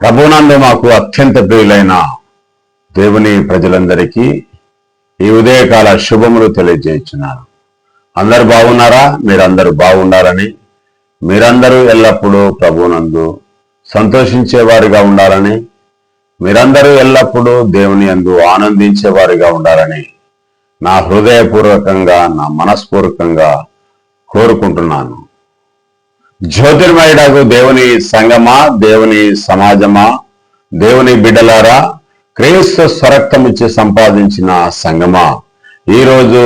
ప్రభునందు మాకు అత్యంత ప్రియులైన దేవుని ప్రజలందరికీ ఈ ఉదయకాల శుభములు తెలియజేస్తున్నాను. అందరు బాగున్నారా? మీరందరూ బాగుండాలని, మీరందరూ ఎల్లప్పుడూ ప్రభునందు సంతోషించేవారిగా ఉండాలని, మీరందరూ ఎల్లప్పుడూ దేవుని యందు ఆనందించేవారిగా ఉండాలని నా హృదయపూర్వకంగా, నా మనస్పూర్వకంగా కోరుకుంటున్నాను. జ్యోతిర్మయుడగు దేవుని సంగమా, దేవుని సమాజమా, దేవుని బిడ్డలారా, క్రీస్తు స్వరక్తమిచ్చి సంపాదించిన సంగమా, ఈరోజు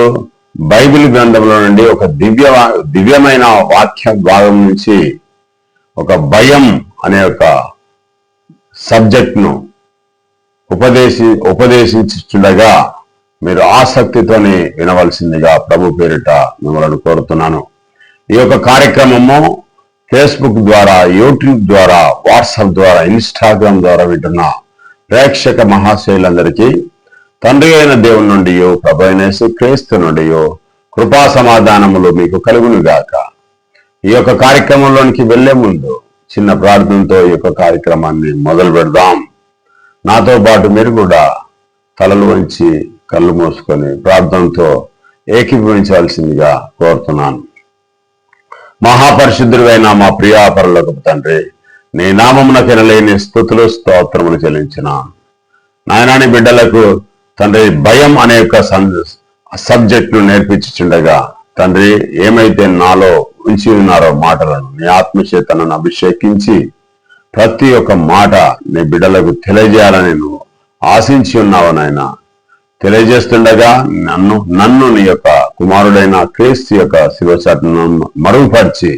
బైబిల్ గ్రంథంలో నుండి ఒక దివ్యమైన వాక్య భాగం నుంచి ఒక భయం అనే ఒక సబ్జెక్ట్ను ఉపదేశించుండగా మీరు ఆసక్తితోనే వినవలసిందిగా ప్రభు పేరిట మిమ్మల్ని కోరుతున్నాను. ఈ యొక్క కార్యక్రమము ఫేస్బుక్ ద్వారా, యూట్యూబ్ ద్వారా, వాట్సాప్ ద్వారా, ఇన్స్టాగ్రామ్ ద్వారా వింటున్న ప్రేక్షక మహాశయులందరికీ తండ్రి అయిన దేవుని నుండి, ప్రభు అయిన యేసుక్రీస్తు నుండి కృపా సమాధానములు మీకు కలుగునుగాక. ఈ యొక్క కార్యక్రమంలోనికి వెళ్లే ముందు చిన్న ప్రార్థనతో ఈ యొక్క కార్యక్రమాన్ని మొదలు పెడదాం. నాతో పాటు మీరు కూడా తలలు వంచి కళ్ళు మూసుకొని ప్రార్థనతో ఏకీభవించవలసిందిగా కోరుతున్నాను. మహాపరిశుద్ధుడైన మా ప్రియా పరలోకపు తండ్రి, నీ నామమునకెనలేని స్తుతులు స్తోత్రములు చెల్లించిన నాయనాని బిడ్డలకు తండ్రి భయం అనే యొక్క సబ్జెక్టును నేర్పించుచుండగా తండ్రి, ఏమైతే నాలో ఉంచి ఉన్నారో మాటలను నీ ఆత్మచేతనను అభిషేకించి ప్రతి ఒక్క మాట నీ బిడ్డలకు తెలియజేయాలని నువ్వు ఆశించి ఉన్నావు నాయన. తెలియజేస్తుండగా నన్ను నీ యొక్క కుమారుడైన క్రీస్తు యొక్క శివచాటను మరుగుపరిచి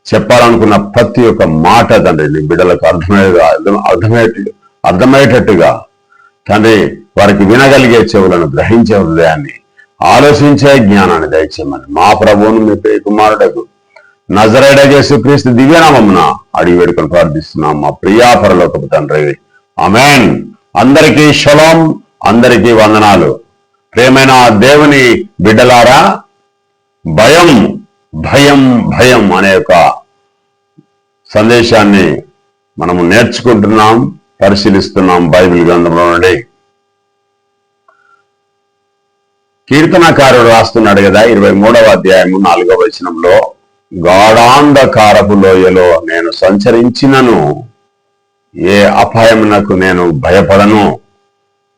చెప్పాలనుకున్న ప్రతి ఒక్క మాట తండ్రి నీ బిడ్డలకు అర్థమయ్యేటట్టుగా తండ్రి వారికి వినగలిగే చెవులను, గ్రహించే హృదయాన్ని, ఆలోచించే జ్ఞానాన్ని దయచేయమని మా ప్రభువును మీ ప్రియ కుమారుడకు నజరేయుడైన యేసుక్రీస్తు దివ్యనామమున అడిగి వేడుకొని ప్రార్థిస్తున్నాం మా ప్రియా పరలోకపు తండ్రి, ఆమేన్. అందరికీ షలోం, అందరికీ వందనాలు. ప్రియమైన దేవుని బిడ్డలారా, భయం భయం భయం అనే ఒక సందేశాన్ని మనము నేర్చుకుంటున్నాం, పరిశీలిస్తున్నాం బైబిల్ గ్రంథంలో నుండి. కీర్తనకారుడు రాస్తున్నాడు కదా, 23వ అధ్యాయము 4వ వచనంలో, గాఢాంధకారపు లోయలో నేను సంచరించినను ఏ అపాయమునకు నేను భయపడను,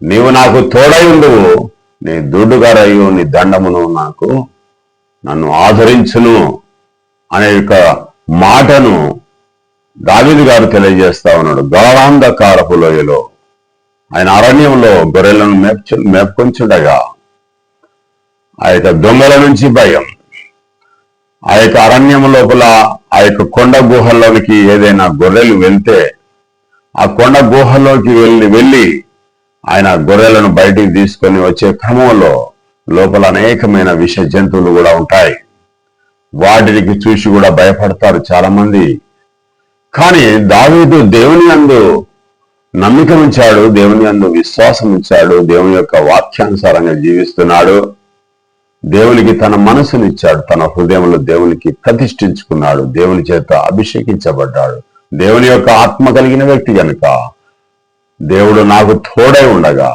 నీవు నాకు తోడై ఉండువు, నీ దుడ్డుగారయ్యు నీ దండమును నన్ను ఆదరించును అనే యొక్క మాటను దావీదు గారు తెలియజేస్తా ఉన్నాడు. గాఢాంధకారపు లోయలో ఆయన అరణ్యంలో గొర్రెలను మేపుకొంచుండగా ఆ యొక్క దొంగల నుంచి భయం, ఆ యొక్క అరణ్యం లోపల ఆ యొక్క కొండ గుహల్లోనికి ఏదైనా గొర్రెలు వెళ్తే ఆ కొండ గుహల్లోకి వెళ్ళి ఆయన గొర్రెలను బయటికి తీసుకొని వచ్చే క్రమంలో లోపల అనేకమైన విష జంతువులు కూడా ఉంటాయి. వాటికి చూసి కూడా భయపడతారు చాలా మంది. కానీ దావీదు దేవుని యందు నమ్మిక ఉంచాడు, దేవుని యందు విశ్వాసం ఉంచాడు, దేవుని యొక్క వాక్యానుసారంగా జీవిస్తున్నాడు, దేవునికి తన మనసునిచ్చాడు, తన హృదయంలో దేవునికి ప్రతిష్ఠించుకున్నాడు, దేవుని చేత అభిషేకించబడ్డాడు. దేవుని యొక్క ఆత్మ కలిగిన వ్యక్తి కనుక దేవుడు నాకు తోడై ఉండగా,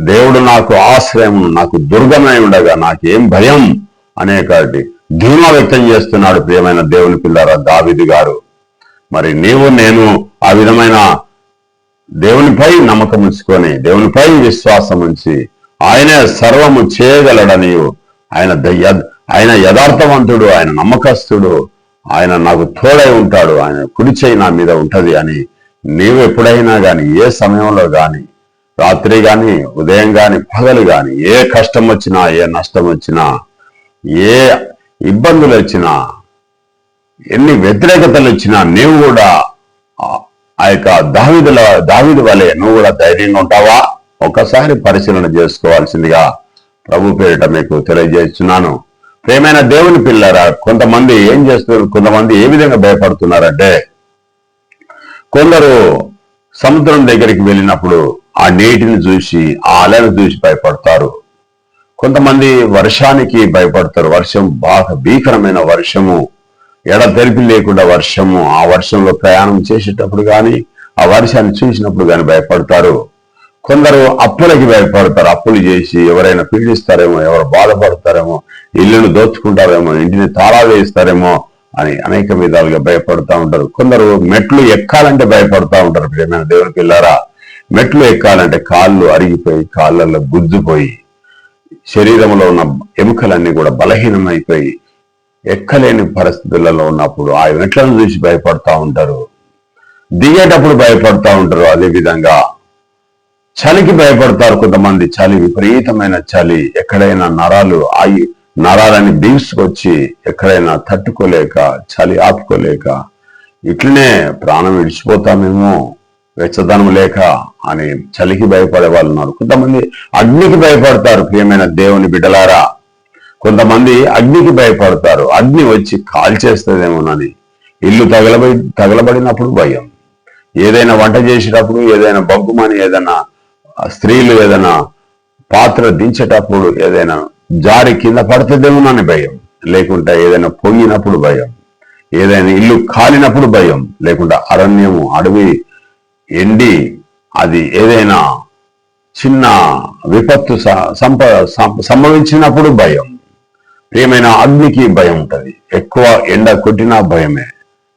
దేవుడు నాకు ఆశ్రయం, నాకు దుర్గమై ఉండగా నాకేం భయం అనేకటి ధీమా వ్యక్తం చేస్తున్నాడు. ప్రియమైన దేవుని పిల్లారా దావీదు గారు, మరి నీవు నేను ఆ విధమైన దేవునిపై నమ్మకం ఉంచుకొని, దేవునిపై విశ్వాసం ఉంచి ఆయనే సర్వము చేయగలడని, ఆయన యథార్థవంతుడు, ఆయన నమ్మకస్తుడు, ఆయన నాకు తోడై ఉంటాడు, ఆయన కుడి చేయి నా మీద ఉంటది అని నీవు ఎప్పుడైనా కానీ, ఏ సమయంలో కానీ, రాత్రి కానీ, ఉదయం కానీ, పగలు కానీ, ఏ కష్టం వచ్చినా, ఏ నష్టం వచ్చినా, ఏ ఇబ్బందులు వచ్చినా, ఎన్ని వ్యతిరేకతలు వచ్చినా నీవు కూడా ఆ యొక్క దావీదు వలె నువ్వు కూడా ధైర్యంగా ఉంటావా? ఒక్కసారి పరిశీలన చేసుకోవాల్సిందిగా ప్రభు పేరిట మీకు తెలియజేస్తున్నాను. ప్రియమైన దేవుని పిల్లరా, కొంతమంది ఏం చేస్తున్నారు, కొంతమంది ఏ విధంగా భయపడుతున్నారంటే, కొందరు సముద్రం దగ్గరికి వెళ్ళినప్పుడు ఆ నీటిని చూసి, ఆ అలను చూసి భయపడతారు. కొంతమంది వర్షానికి భయపడతారు. వర్షం బాగా భీకరమైన వర్షము, ఎడతెరిపి లేకుండా వర్షము, ఆ వర్షంలో ప్రయాణం చేసేటప్పుడు కానీ, ఆ వర్షాన్ని చూసినప్పుడు కానీ భయపడతారు. కొందరు అప్పులకి భయపడతారు. అప్పులు చేసి ఎవరైనా పీడిస్తారేమో, ఎవరు బాధపడతారేమో, ఇల్లును దోచుకుంటారేమో, ఇంటిని తాళాలు వేస్తారేమో అని అనేక విధాలుగా భయపడుతూ ఉంటారు. కొందరు మెట్లు ఎక్కాలంటే భయపడుతూ ఉంటారు. ప్రియమైన దేవుని పిల్లారా, మెట్లు ఎక్కాలంటే కాళ్ళు అరిగిపోయి, కాళ్ళల్లో గుజ్జుపోయి, శరీరంలో ఉన్న ఎముకలన్నీ కూడా బలహీనమైపోయి ఎక్కలేని పరిస్థితులలో ఉన్నప్పుడు ఆ మెట్లను చూసి భయపడుతూ ఉంటారు. దిగేటప్పుడు భయపడుతూ ఉంటారు. అదేవిధంగా చలికి భయపడతారు కొంతమంది. చలి, విపరీతమైన చలి, ఎక్కడైనా నరాలని బిగుసుకొచ్చి ఎక్కడైనా తట్టుకోలేక, చలి ఆపుకోలేక ఇట్లనే ప్రాణం విడిచిపోతామేమో వెచ్చదనం లేక అని చలికి భయపడే వాళ్ళు ఉన్నారు. కొంతమంది అగ్నికి భయపడతారు. ప్రియమైన దేవుని బిడ్డలారా, కొంతమంది అగ్నికి భయపడతారు. అగ్ని వచ్చి కాల్చేస్తుందేమోనని. ఇల్లు తగలబడినప్పుడు భయం. ఏదైనా వంట చేసేటప్పుడు, ఏదైనా బొగ్గుమని, ఏదైనా స్త్రీలు ఏదైనా పాత్ర దించేటప్పుడు ఏదైనా జారి కింద పడుతుందేమోనని భయం. లేకుంటే ఏదైనా పొంగినప్పుడు భయం. ఏదైనా ఇల్లు కాలినప్పుడు భయం. లేకుంటే అరణ్యము, అడవి ఎండి అది ఏదైనా చిన్న విపత్తు సంభవించినప్పుడు భయం. ప్రియమైన అగ్నికి భయం ఉంటుంది. ఎక్కువ ఎండ కొట్టినా భయమే.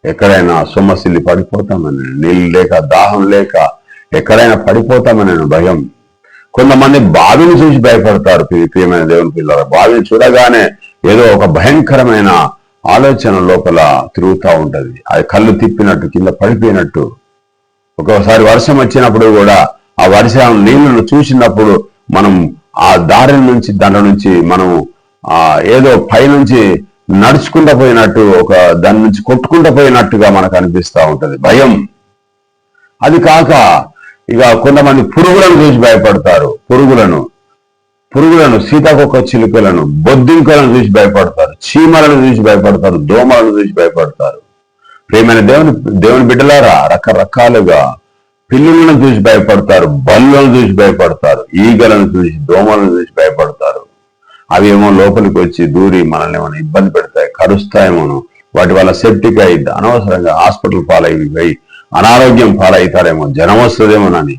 ఎక్కడైనా సొమ్మసిల్లి పడిపోతామని, నీళ్ళు లేక, దాహం లేక ఎక్కడైనా పడిపోతామని భయం. కొంతమంది బావిని చూసి భయపడతారు. ప్రియమైన దేవుని పిల్లలు, బావిని చూడగానే ఏదో ఒక భయంకరమైన ఆలోచన లోపల తిరుగుతూ ఉంటది. అది కళ్ళు తిప్పినట్టు, కింద పడిపోయినట్టు. ఒక్కోసారి వర్షం వచ్చినప్పుడు కూడా ఆ వర్షం నీళ్లను చూసినప్పుడు మనం ఆ దారి నుంచి, దాంట్లో నుంచి మనం ఏదో పైనుంచి నడుచుకుంటూ పోయినట్టు, దాని నుంచి కొట్టుకుంటూ పోయినట్టుగా మనకు అనిపిస్తూ ఉంటది భయం. అది కాక ఇక కొంతమంది పురుగులను చూసి భయపడతారు. పురుగులను, సీతాకొక చిలుకలను, బొద్దింకలను చూసి భయపడతారు. చీమలను చూసి భయపడతారు. దోమలను చూసి భయపడతారు. ప్రియమైన దేవుని బిడ్డలారా, రకరకాలుగా పిల్లులను చూసి భయపడతారు. బల్లులను చూసి భయపడతారు. ఈగలను చూసి, దోమలను చూసి భయపడతారు. అవి ఏమో లోపలికి వచ్చి దూరి మనల్ని ఏమైనా ఇబ్బంది పెడతాయి, కరుస్తాయేమోను. వాటి వల్ల సెప్టిక్ అయింది, అనవసరంగా హాస్పిటల్ పాలైపోయి అనారోగ్యం పాలవుతారేమో, జనం వస్తుందేమోనని,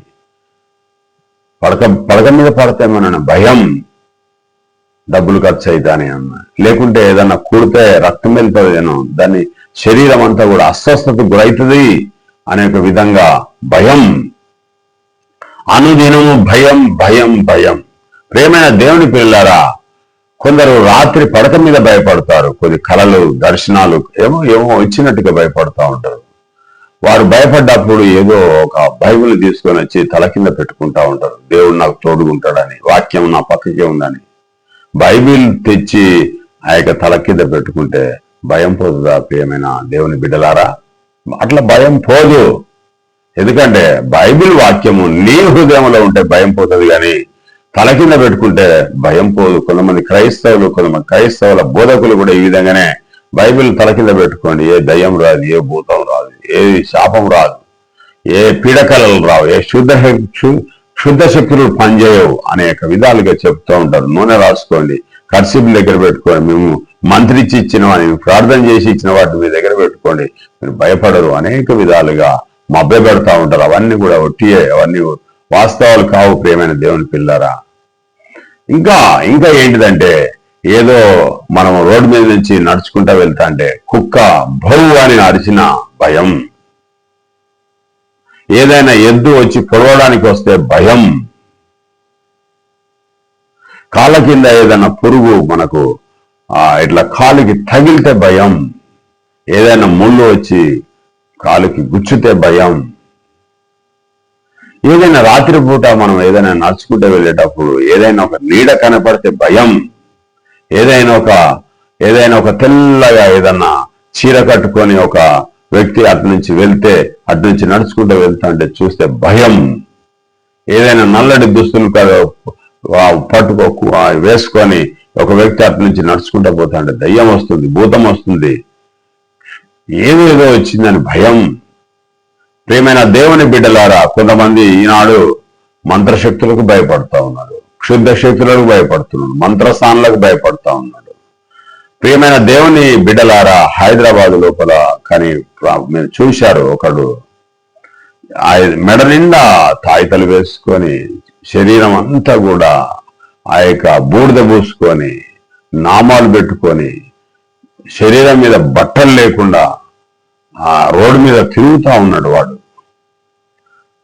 పడక మీద పడతామోనని భయం. డబ్బులు ఖర్చు అవుతానే అన్న, లేకుంటే ఏదన్నా కూడితే రక్తం వెళ్తుందేనో, దాన్ని శరీరం అంతా కూడా అస్వస్థతకు గురవుతుంది అనేక విధంగా భయం. అనుదినము భయం, భయం, భయం. ప్రియమైన దేవుని పిల్లారా, కొందరు రాత్రి పడక మీద భయపడతారు. కొన్ని కళలు, దర్శనాలు ఏమో వచ్చినట్టుగా భయపడతా ఉంటారు. వారు భయపడ్డప్పుడు ఏదో ఒక బైబిల్ తీసుకొని వచ్చి తల కింద పెట్టుకుంటా ఉంటారు. దేవుడు నాకు తోడుకుంటాడని, వాక్యం నా పక్కకే ఉందని. బైబిల్ తెచ్చి ఆ యొక్క తల కింద పెట్టుకుంటే భయం పోతుందా? ప్రియమైన దేవుని బిడ్డలారా, అట్లా భయం పోదు. ఎందుకంటే బైబిల్ వాక్యము నీ హృదయంలో ఉంటే భయం పోతుంది, కానీ తల కింద పెట్టుకుంటే భయం పోదు. కొంతమంది క్రైస్తవుల బోధకులు కూడా ఈ విధంగానే బైబిల్ తల కింద పెట్టుకోండి, ఏ దయ్యం రాదు, ఏ భూతం రాదు, ఏ శాపం రాదు, ఏ పీడకలలు రావు, ఏ శుద్ధ శక్తులు పనిచేయవు అనేక విధాలుగా చెప్తూ ఉంటారు. నూనె రాసుకోండి, కర్సిబుల్ దగ్గర పెట్టుకోండి, మేము మంత్రిచ్చి ఇచ్చినవని, ప్రార్థన చేసి ఇచ్చిన వాటి మీ దగ్గర పెట్టుకోండి, మీరు భయపడరు. అనేక విధాలుగా మభ్యపెడతా ఉంటారు. అవన్నీ కూడా ఒట్టియే, అవన్నీ వాస్తవాలు కావు. ప్రియమైన దేవుని పిల్లరా, ఇంకా ఏంటిదంటే, ఏదో మనం రోడ్డు మీద నుంచి నడుచుకుంటా వెళ్తా అంటే కుక్క భౌ అని అరిచిన భయం, ఏదైనా ఎద్దు వచ్చి పొడవడానికి వస్తే భయం, కాళ్ళ కింద ఏదైనా పురుగు మనకు ఇట్లా కాలుకి తగిలితే భయం, ఏదైనా ముళ్ళు వచ్చి కాలుకి గుచ్చితే భయం, ఏదైనా రాత్రిపూట మనం ఏదైనా నడుచుకుంటూ వెళ్ళేటప్పుడు ఏదైనా ఒక నీడ కనపడితే భయం, ఏదైనా ఒక తెల్లగా ఏదన్నా చీర కట్టుకొని ఒక వ్యక్తి అటు నుంచి వెళ్తే, అటు నుంచి నడుచుకుంటూ వెళ్తా అంటే చూస్తే భయం, ఏదైనా నల్లటి దుస్తులు వేసుకొని ఒక వ్యక్తి అటు నుంచి నడుచుకుంటూ పోతా అంటే దయ్యం వస్తుంది, భూతం వస్తుంది, ఏదేదో వచ్చిందని భయం. ప్రియమైన దేవుని బిడ్డలారా, కొంతమంది ఈనాడు మంత్రశక్తులకు భయపడతా ఉన్నారు, క్షుద్ధ శక్తులకు భయపడుతున్నాడు, మంత్రస్థానాలకు భయపడతా ఉన్నాడు. ప్రియమైన దేవుని బిడ్డలారా, హైదరాబాద్ లోపల కానీ మీరు చూశారు, ఒకడు ఆ మెడ నిండా తాయితలు వేసుకొని శరీరం అంతా కూడా ఆ యొక్క బూడిద పూసుకొని నామాలు పెట్టుకొని శరీరం మీద బట్టలు లేకుండా ఆ రోడ్డు మీద తిరుగుతా ఉన్నాడు.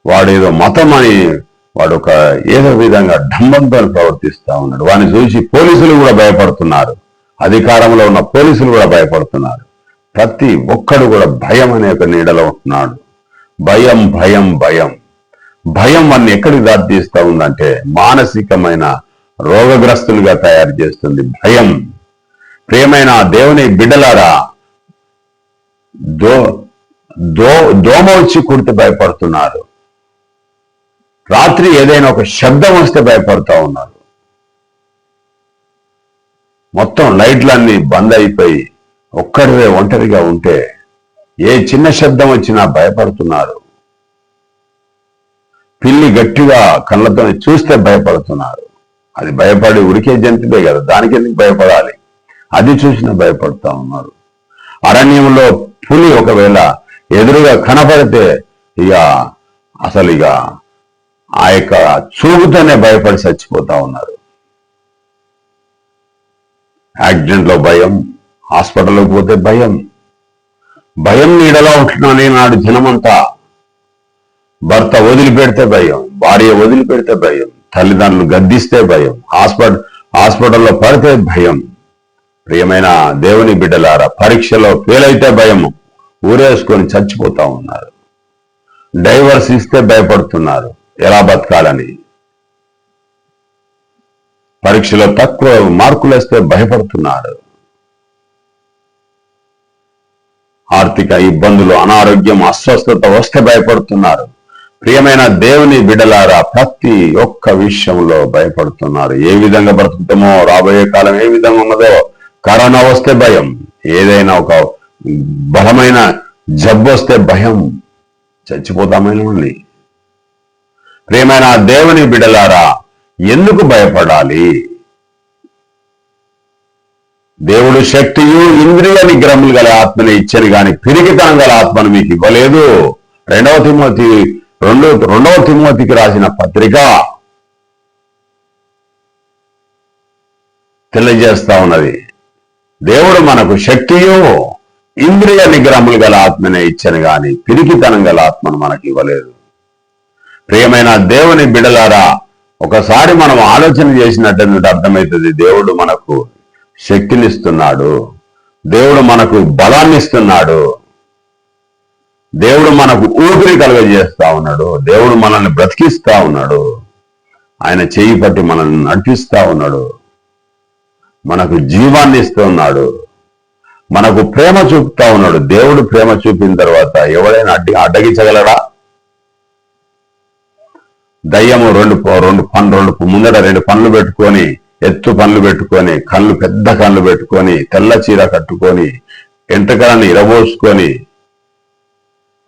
వాడు ఏదో మతం అని వాడు ఒక ఏదో విధంగా డంబంతో ప్రవర్తిస్తా ఉన్నాడు. వాడిని చూసి పోలీసులు కూడా భయపడుతున్నారు. అధికారంలో ఉన్న పోలీసులు కూడా భయపడుతున్నారు. ప్రతి ఒక్కడు కూడా భయం అనే ఒక నీడలో ఉంటున్నాడు. భయం భయం భయం భయం వాడిని ఎక్కడికి దారితీస్తా ఉందంటే మానసికమైన రోగగ్రస్తులుగా తయారు చేస్తుంది భయం. ప్రియమైన దేవుని బిడ్డలారా, దోమ వచ్చి కుడితే భయపడుతున్నారు. రాత్రి ఏదైనా ఒక శబ్దం వస్తే భయపడుతూ ఉన్నారు. మొత్తం లైట్లన్నీ బంద్ అయిపోయి ఒక్కడివే ఒంటరిగా ఉంటే ఏ చిన్న శబ్దం వచ్చినా భయపడుతున్నారు. పిల్లి గట్టిగా కళ్ళతో చూస్తే భయపడుతున్నారు. అది భయపడి ఉరికే జంతువే కదా, దానికి ఎందుకు భయపడాలి? అది చూసినా భయపడుతూ ఉన్నారు. అరణ్యంలో పులి ఒకవేళ ఎదురుగా కనపడితే అసలు ఆ యొక్క చూపుతోనే భయపడి చచ్చిపోతా ఉన్నారు. యాక్సిడెంట్లో భయం, హాస్పిటల్లోకి పోతే భయం. భయం నీడలో ఉంటున్నానే నాడు జనమంతా. భర్త వదిలిపెడితే భయం, భార్య వదిలిపెడితే భయం, తల్లిదండ్రులు గద్దిస్తే భయం, హాస్పిటల్లో పడితే భయం. ప్రియమైన దేవుని బిడ్డలారా, పరీక్షలో ఫెయిల్ అయితే భయము, ఊరేసుకొని చచ్చిపోతా ఉన్నారు. డైవర్స్ ఇస్తే భయపడుతున్నారు ఎలా బతకాలని. పరీక్షలో తక్కువ మార్కులు వస్తే భయపడుతున్నారు. ఆర్థిక ఇబ్బందులు, అనారోగ్యం, అస్వస్థత వస్తే భయపడుతున్నారు. ప్రియమైన దేవుని బిడ్డలారా, ప్రతి ఒక్క విషయంలో భయపడుతున్నారు. ఏ విధంగా బ్రతుకుతామో, రాబోయే కాలం ఏ విధంగా ఉన్నదో, కరోనా వస్తే భయం, ఏదైనా ఒక బలమైన జబ్బు వస్తే భయం, చచ్చిపోతామని. ప్రియమైన దేవుని బిడ్డలారా, ఎందుకు భయపడాలి? దేవుడు శక్తియు ఇంద్రియ నిగ్రహములు గల ఆత్మని ఇచ్చని గాని పిరికితనం గల ఆత్మను మీకు ఇవ్వలేదు. రెండవ తిమోతికి రాసిన పత్రిక తెలియజేస్తా ఉన్నది. దేవుడు మనకు శక్తియు ఇంద్రియ నిగ్రహములు గల ఆత్మనే ఇచ్చని గాని పిరికితనం గల ఆత్మను మనకి ఇవ్వలేదు. ప్రియమైన దేవుని బిడలారా, ఒకసారి మనం ఆలోచన చేసినట్టు అర్థమవుతుంది. దేవుడు మనకు శక్తినిస్తున్నాడు, దేవుడు మనకు బలాన్ని ఇస్తున్నాడు, దేవుడు మనకు ఊపిరి కలుగజేస్తా ఉన్నాడు, దేవుడు మనల్ని బ్రతికిస్తా ఉన్నాడు, ఆయన చేయి పట్టి మనల్ని నడిపిస్తా ఉన్నాడు, మనకు జీవాన్ని ఇస్తూ ఉన్నాడు, మనకు ప్రేమ చూపుతా ఉన్నాడు. దేవుడు ప్రేమ చూపిన తర్వాత ఎవడైనా అడ్డగించగలరా? దయ్యము ముందట రెండు పనులు పెట్టుకొని, ఎత్తు పనులు పెట్టుకొని, పెద్ద కళ్ళు పెట్టుకొని, తెల్ల చీర కట్టుకొని, ఎంట్రకలను ఇరబోసుకొని,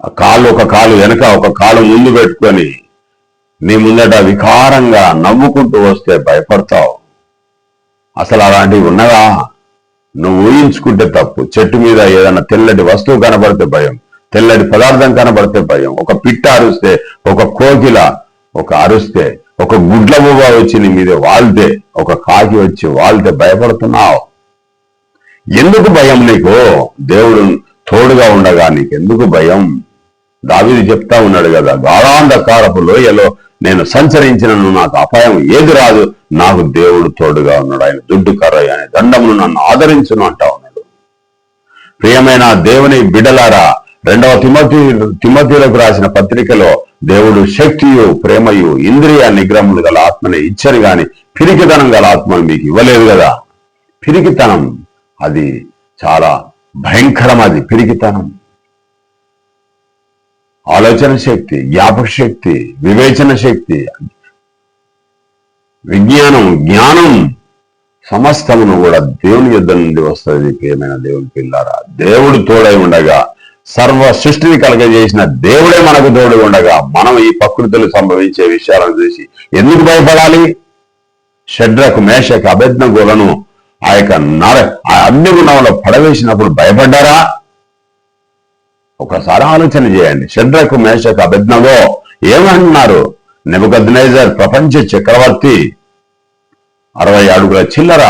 ఒక కాలు వెనక ఒక కాలు ముందు పెట్టుకొని నీ ముందట వికారంగా నవ్వుకుంటూ వస్తే భయపడతావు. అసలు అలాంటివి ఉన్నదా? నువ్వు ఊహించుకుంటే తప్పు. చెట్టు మీద ఏదైనా తెల్లటి వస్తువు కనబడితే భయం, తెల్లటి పదార్థం కనబడితే భయం. ఒక పిట్ట అరుస్తే, ఒక కోకిల అరుస్తే, ఒక గుడ్ల బువ్వ వచ్చి నీ మీద వాళ్తే, ఒక కాకి వచ్చి వాళ్తే భయపడుతున్నావు. ఎందుకు భయం నీకు? దేవుడు తోడుగా ఉండగా నీకెందుకు భయం? దావీదు చెప్తా ఉన్నాడు కదా, గాఢాంధకారపు లోయలో నేను సంచరించినను నాకు అపాయం ఏది రాదు, నాకు దేవుడు తోడుగా ఉన్నాడు, ఆయన దుడ్డు కర్ర ఆయన దండమును నన్ను ఆదరించును అంటా ఉన్నాడు. ప్రియమైన దేవుని బిడలారా, 2వ తిమోతిలకు రాసిన పత్రికలో దేవుడు శక్తియు ప్రేమయు ఇంద్రియ నిగ్రహములు గల ఆత్మని ఇచ్చని గాని పిరికితనం గల ఆత్మను మీకు ఇవ్వలేదు కదా. పిరికితనం అది చాలా భయంకరం. అది పిరికితనం. ఆలోచన శక్తి, జ్ఞాపక శక్తి, వివేచన శక్తి, జ్ఞానం సమస్తమును కూడా దేవుని యుద్ధ నుండి వస్తుంది. ప్రియమైన దేవుని పిల్లారా, దేవుడు తోడై ఉండగా, సర్వ సృష్టిని కలగజేసిన దేవుడే మనకు తోడు ఉండగా, మనం ఈ ప్రకృతిలో సంభవించే విషయాలను చూసి ఎందుకు భయపడాలి? షడ్రకు, మేషకు, అబేద్నెగోలను ఆ యొక్క అగ్నిగుండంలో పడవేసినప్పుడు భయపడ్డారా? ఒకసారి ఆలోచన చేయండి. షడ్రకు మేషకు అబేద్నెగో ఏమంటున్నారు? నెబుకద్నెజర్ ప్రపంచ చక్రవర్తి 60 అడుగుల చిల్లర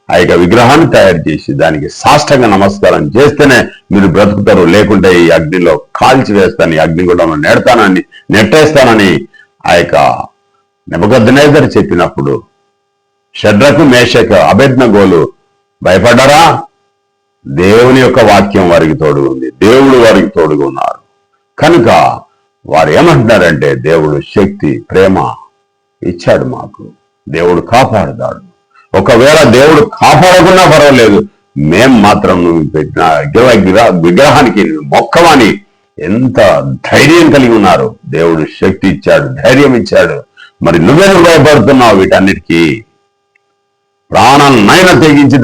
ఆ యొక్క విగ్రహాన్ని తయారు చేసి దానికి సాష్టంగా నమస్కారం చేస్తేనే మీరు బ్రతుకుతారు, లేకుంటే ఈ అగ్నిలో కాల్చి వేస్తాను, ఈ అగ్నిగుండంలో నెట్టేస్తానని ఆ యొక్క నెబుకద్నెజర్ చెప్పినప్పుడు షడ్రకు మేషకు అబేద్నెగోలు భయపడ్డారా? దేవుని యొక్క వాక్యం వారికి తోడుగా ఉంది, దేవుడు వారికి తోడుగా ఉన్నారు కనుక వారు ఏమంటున్నారంటే, దేవుడు శక్తి ప్రేమ ఇచ్చాడు మాకు, దేవుడు కాపాడుతాడు. ఒకవేళ దేవుడు కాపాడకున్నా పర్వాలేదు, మేం మాత్రం నువ్వు పెట్టిన విగ్రహానికి మొక్కమని ఎంత ధైర్యం కలిగి ఉన్నారు. దేవుడు శక్తి ఇచ్చాడు, ధైర్యం ఇచ్చాడు. మరి నువ్వెందుకు భయపడుతున్నావు? వీటన్నిటికీ ప్రాణాలనైనా తెగించి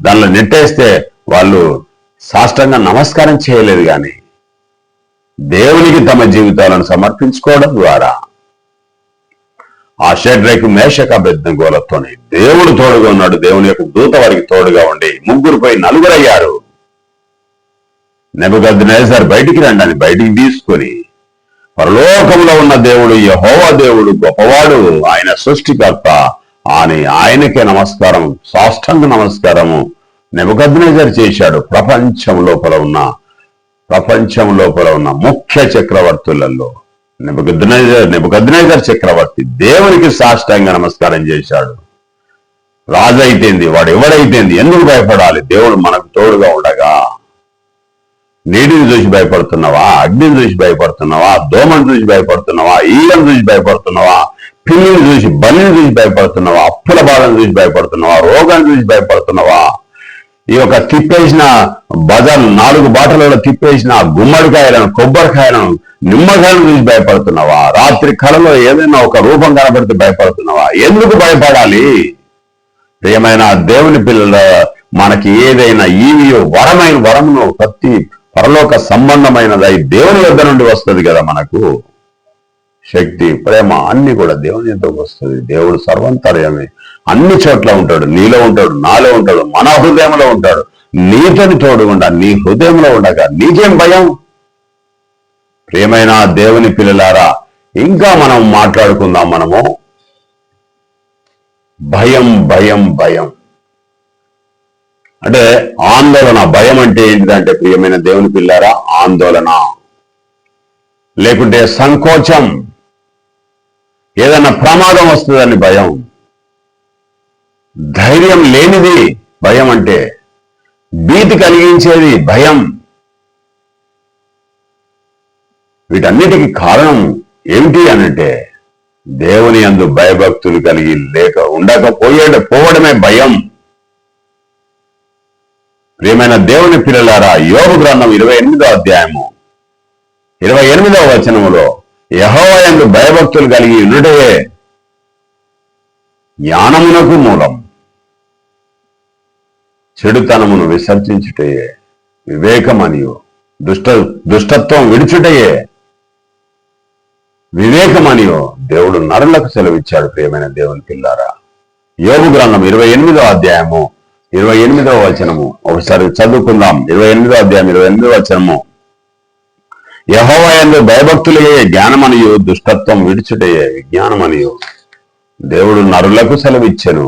దానిలో నెట్టేస్తే వాళ్ళు సాష్టంగా నమస్కారం చేయలేదు, కానీ దేవునికి తమ జీవితాలను సమర్పించుకోవడం ద్వారా ఆ షడ్రకు మేషకు అబేద్నెగోలతోని దేవుడు తోడుగా ఉన్నాడు. దేవుని యొక్క దూత వారికి తోడుగా ఉండి 4 అయ్యారు. నెబుకద్నెజర్ బయటికి రండి అని బయటికి తీసుకొని, పరలోకంలో ఉన్న దేవుడు యెహోవా దేవుడు గొప్పవాడు, ఆయన సృష్టికర్త అని ఆయనకే నమస్కారం, సాష్టాంగ నమస్కారము నెబుకద్నెజర్ చేశాడు. ప్రపంచం లోపల ఉన్న ముఖ్య చక్రవర్తులలో నెబుకద్నెజర్ చక్రవర్తి దేవునికి సాష్టాంగ నమస్కారం చేశాడు. రాజు అయితేంది, వాడు ఎవడైతేంది, ఎందుకు భయపడాలి? దేవుడు మనకు తోడుగా ఉండగా. నీటిని చూసి భయపడుతున్నావా? అగ్నిని చూసి భయపడుతున్నావా? దోమను చూసి భయపడుతున్నావా? ఈగను చూసి భయపడుతున్నావా? పిల్లిని చూసి, బలిని చూసి భయపడుతున్నావా? అప్పుల బాధను చూసి భయపడుతున్నావా? రోగాన్ని చూసి భయపడుతున్నావా? ఈ యొక్క తిప్పేసిన బజార్ 4 బాటలలో తిప్పేసిన గుమ్మడికాయలను, కొబ్బరికాయలను, నిమ్మకాయలను చూసి భయపడుతున్నావా? రాత్రి కళలో ఏదైనా ఒక రూపం కనబడితే భయపడుతున్నావా? ఎందుకు భయపడాలి? ప్రియమైన దేవుని పిల్లల, మనకి ఏదైనా ఈవియో వరమును ప్రతి పరలోక సంబంధమైనది దేవుని వద్ద నుండి వస్తుంది కదా. మనకు శక్తి ప్రేమ అన్ని కూడా దేవుని ఎంతో వస్తుంది. దేవుడు సర్వంతర్యామి, అన్ని చోట్ల ఉంటాడు. నీలో ఉంటాడు, నాలో ఉంటాడు, మన హృదయంలో ఉంటాడు. నీతోని తోడుగుండా, నీ హృదయంలో ఉండగా నీకేం భయం? ప్రియమైన దేవుని పిల్లలారా, ఇంకా మనం మాట్లాడుకుందాం. మనము భయం భయం భయం అంటే ఆందోళన. భయం అంటే ఏంటిదంటే ప్రియమైన దేవుని పిల్లారా, ఆందోళన లేకుంటే సంకోచం, ఏదైనా ప్రమాదం వస్తుందని భయం. ధైర్యం లేనిది భయం అంటే, భీతి కలిగించేది భయం. వీటన్నిటికీ కారణం ఏమిటి అనంటే, దేవుని యందు భయభక్తులు కలిగి ఉండకపోవడమే భయం. ప్రియమైన దేవుని పిల్లలారా, యోబు గ్రంథం 28వ అధ్యాయము 28వ వచనములో, యెహోవా యందు భయభక్తులు కలిగి ఉండుటయే జ్ఞానమునకు మూలం, చెడుతనమును విసర్జించుటయే వివేకమనియు, దుష్టత్వం విడుచుటయే వివేకమనియో దేవుడు నరులకు సెలవిచ్చాడు. ప్రియమైన దేవుని పిల్లారా, యోబు గ్రంథం 28వ అధ్యాయము 28వ వచనము ఒకసారి చదువుకుందాం. 28వ అధ్యాయం 28వ వచనము, యెహోవా యందు భయభక్తులయే జ్ఞానమనియు, దుష్టత్వం విడుచుటయే విజ్ఞానమనియు దేవుడు నరులకు సెలవిచ్చెను.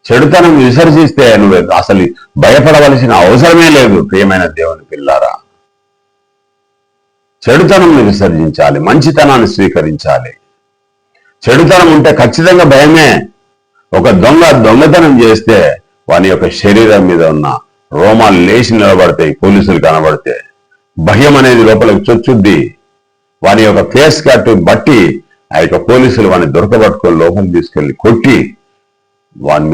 చెడుతనం విసర్జిస్తే నువ్వు అసలు భయపడవలసిన అవసరమే లేదు. ప్రియమైన దేవుని పిల్లారా, చెడుతనం విసర్జించాలి, మంచితనాన్ని స్వీకరించాలి. చెడుతనం ఉంటే ఖచ్చితంగా భయమే. ఒక దొంగతనం చేస్తే వాని యొక్క శరీరం మీద ఉన్న రోమాలు లేచి నిలబడతాయి. పోలీసులు కనబడితే భయం అనేది లోపలికి చొచ్చుద్ది. వాని యొక్క ఫేస్ కట్ బట్టి ఆ యొక్క పోలీసులు వాడిని దొరకబట్టుకొని లోపలికి తీసుకెళ్లి కొట్టి వాని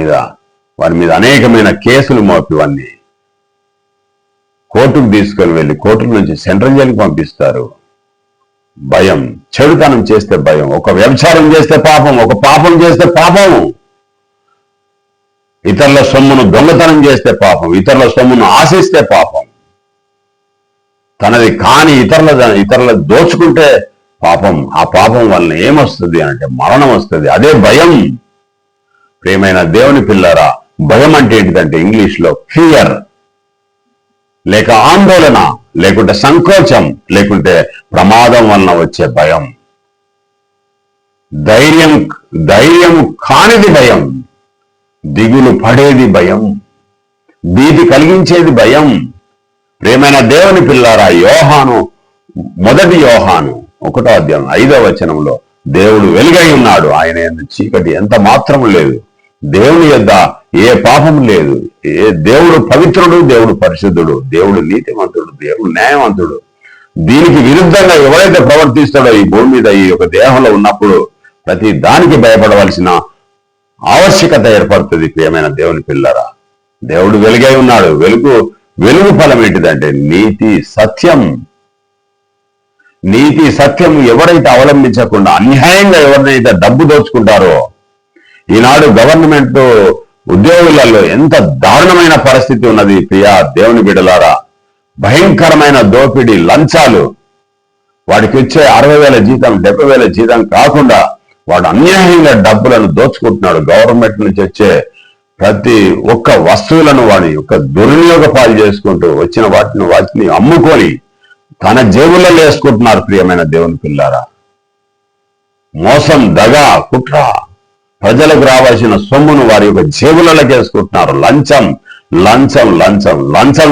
మీద అనేకమైన కేసులు మోపి వాన్ని కోర్టుకు తీసుకొని వెళ్ళి కోర్టు నుంచి సెంట్రల్ జైలుకి పంపిస్తారు. భయం. చెడుతనం చేస్తే భయం. ఒక వ్యభిచారం చేస్తే పాపం, ఒక పాపం చేస్తే పాపం. ఇతరుల సొమ్మును దొంగతనం చేస్తే పాపం, ఇతరుల సొమ్మును ఆశిస్తే పాపం, తనది కాని ఇతరుల దోచుకుంటే పాపం. ఆ పాపం వలన ఏమొస్తుంది అంటే మరణం వస్తుంది. అదే భయం. ప్రియమైన దేవుని పిల్లరా, భయం అంటే ఏంటిదంటే ఇంగ్లీష్ లో ఫియర్. లేక ఆందోళన, లేకుంటే సంకోచం, లేకుంటే ప్రమాదం వలన వచ్చే భయం, ధైర్యం కానిది భయం, దిగులు పడేది భయం, భీతి కలిగించేది భయం. ప్రియమైన దేవుని పిల్లారా, మొదటి యోహాను 1వ అధ్యాయం 5వ వచనంలో దేవుడు వెలుగై ఉన్నాడు, ఆయన యందు చీకటి ఎంత మాత్రం లేదు, దేవుని యొద్ద ఏ పాపం లేదు, దేవుడు పవిత్రుడు, దేవుడు పరిశుద్ధుడు, దేవుడు నీతిమంతుడు, దేవుడు న్యాయవంతుడు. దీనికి విరుద్ధంగా ఎవరైతే ప్రవర్తిస్తాడో ఈ భూమి మీద ఈ యొక్క దేహంలో ఉన్నప్పుడు ప్రతి దానికి భయపడవలసిన ఆవశ్యకత ఏర్పడుతుంది. ప్రియమైన దేవుని పిల్లరా, దేవుడు వెలుగై ఉన్నాడు. వెలుగు ఫలం ఏంటిదంటే నీతి సత్యం. ఎవరైతే అవలంబించకుండా అన్యాయంగా ఎవరినైతే డబ్బు దోచుకుంటారో, ఈనాడు గవర్నమెంట్ ఉద్యోగులలో ఎంత దారుణమైన పరిస్థితి ఉన్నది ప్రియా దేవుని బిడ్డలారా. భయంకరమైన దోపిడీ, లంచాలు. వాడికి వచ్చే 60,000 జీతం, 70,000 జీతం కాకుండా వాడు అన్యాయంగా డబ్బులను దోచుకుంటున్నాడు. గవర్నమెంట్ నుంచి వచ్చే ప్రతి ఒక్క వస్తువులను వాడి యొక్క దుర్వినియోగ పాలు చేసుకుంటూ వచ్చిన వాటిని అమ్ముకొని తన జేబుల్లో వేసుకుంటున్నారు. ప్రియమైన దేవుని పిల్లారా, మోసం, దగ, కుట్ర, ప్రజలకు రావాల్సిన సొమ్మును వారి యొక్క జేబులలోకి వేసుకుంటున్నారు. లంచం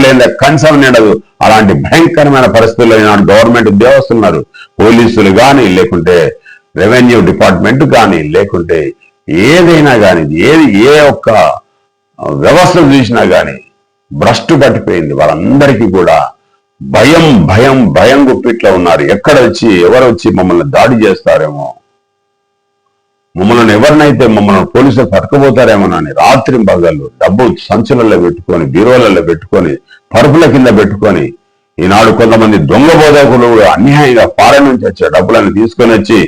లేదా కంచం నిండదు. అలాంటి భయంకరమైన పరిస్థితుల్లో గవర్నమెంట్ ఉద్యోగస్తున్నారు, పోలీసులు కానీ, లేకుంటే రెవెన్యూ డిపార్ట్మెంట్ కానీ, లేకుంటే ఏదైనా కానీ, ఏ ఒక్క వ్యవస్థ చూసినా కానీ భ్రష్టు పట్టిపోయింది. వాళ్ళందరికీ కూడా భయం గుప్పిట్లో ఉన్నారు. ఎవరు వచ్చి మమ్మల్ని దాడి చేస్తారేమో, మమ్మల్ని పోలీసులు పట్టుకుపోతారేమోనని రాత్రి పగళ్ళు డబ్బు సంచులలో పెట్టుకొని, బీరోలలో పెట్టుకొని, పరుపుల కింద పెట్టుకొని, ఈనాడు కొంతమంది దొంగ బోధకులు అన్యాయంగా ఫారెన్ నుంచి వచ్చే డబ్బులను తీసుకొని వచ్చి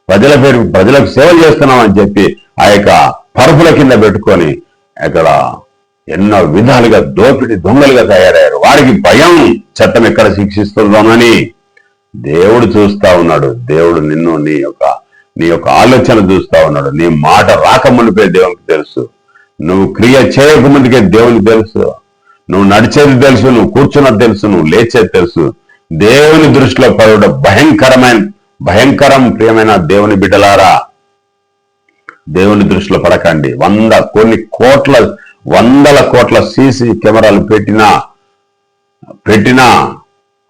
ప్రజలకు సేవ చేస్తున్నామని చెప్పి ఆ యొక్క పరుపుల కింద పెట్టుకొని అక్కడ ఎన్నో విధాలుగా దొంగలుగా తయారయ్యారు. వారికి భయం, చట్టం ఎక్కడ శిక్షిస్తుందోనని దేవుడు చూస్తా ఉన్నాడు. దేవుడు నిన్ను నీ యొక్క ఆలోచన చూస్తా ఉన్నాడు. నీ మాట రాకముందుకే దేవునికి తెలుసు. నువ్వు క్రియ చేయకముందుకే దేవునికి తెలుసు. నువ్వు నడిచేది తెలుసు, నువ్వు కూర్చున్నది తెలుసు, నువ్వు లేచేది తెలుసు. దేవుని దృష్టిలో పడుట భయంకరం. ప్రియమైన దేవుని బిడ్డలారా, దేవుని దృష్టిలో పడకండి. వందల కోట్ల సీసీ కెమెరాలు పెట్టినా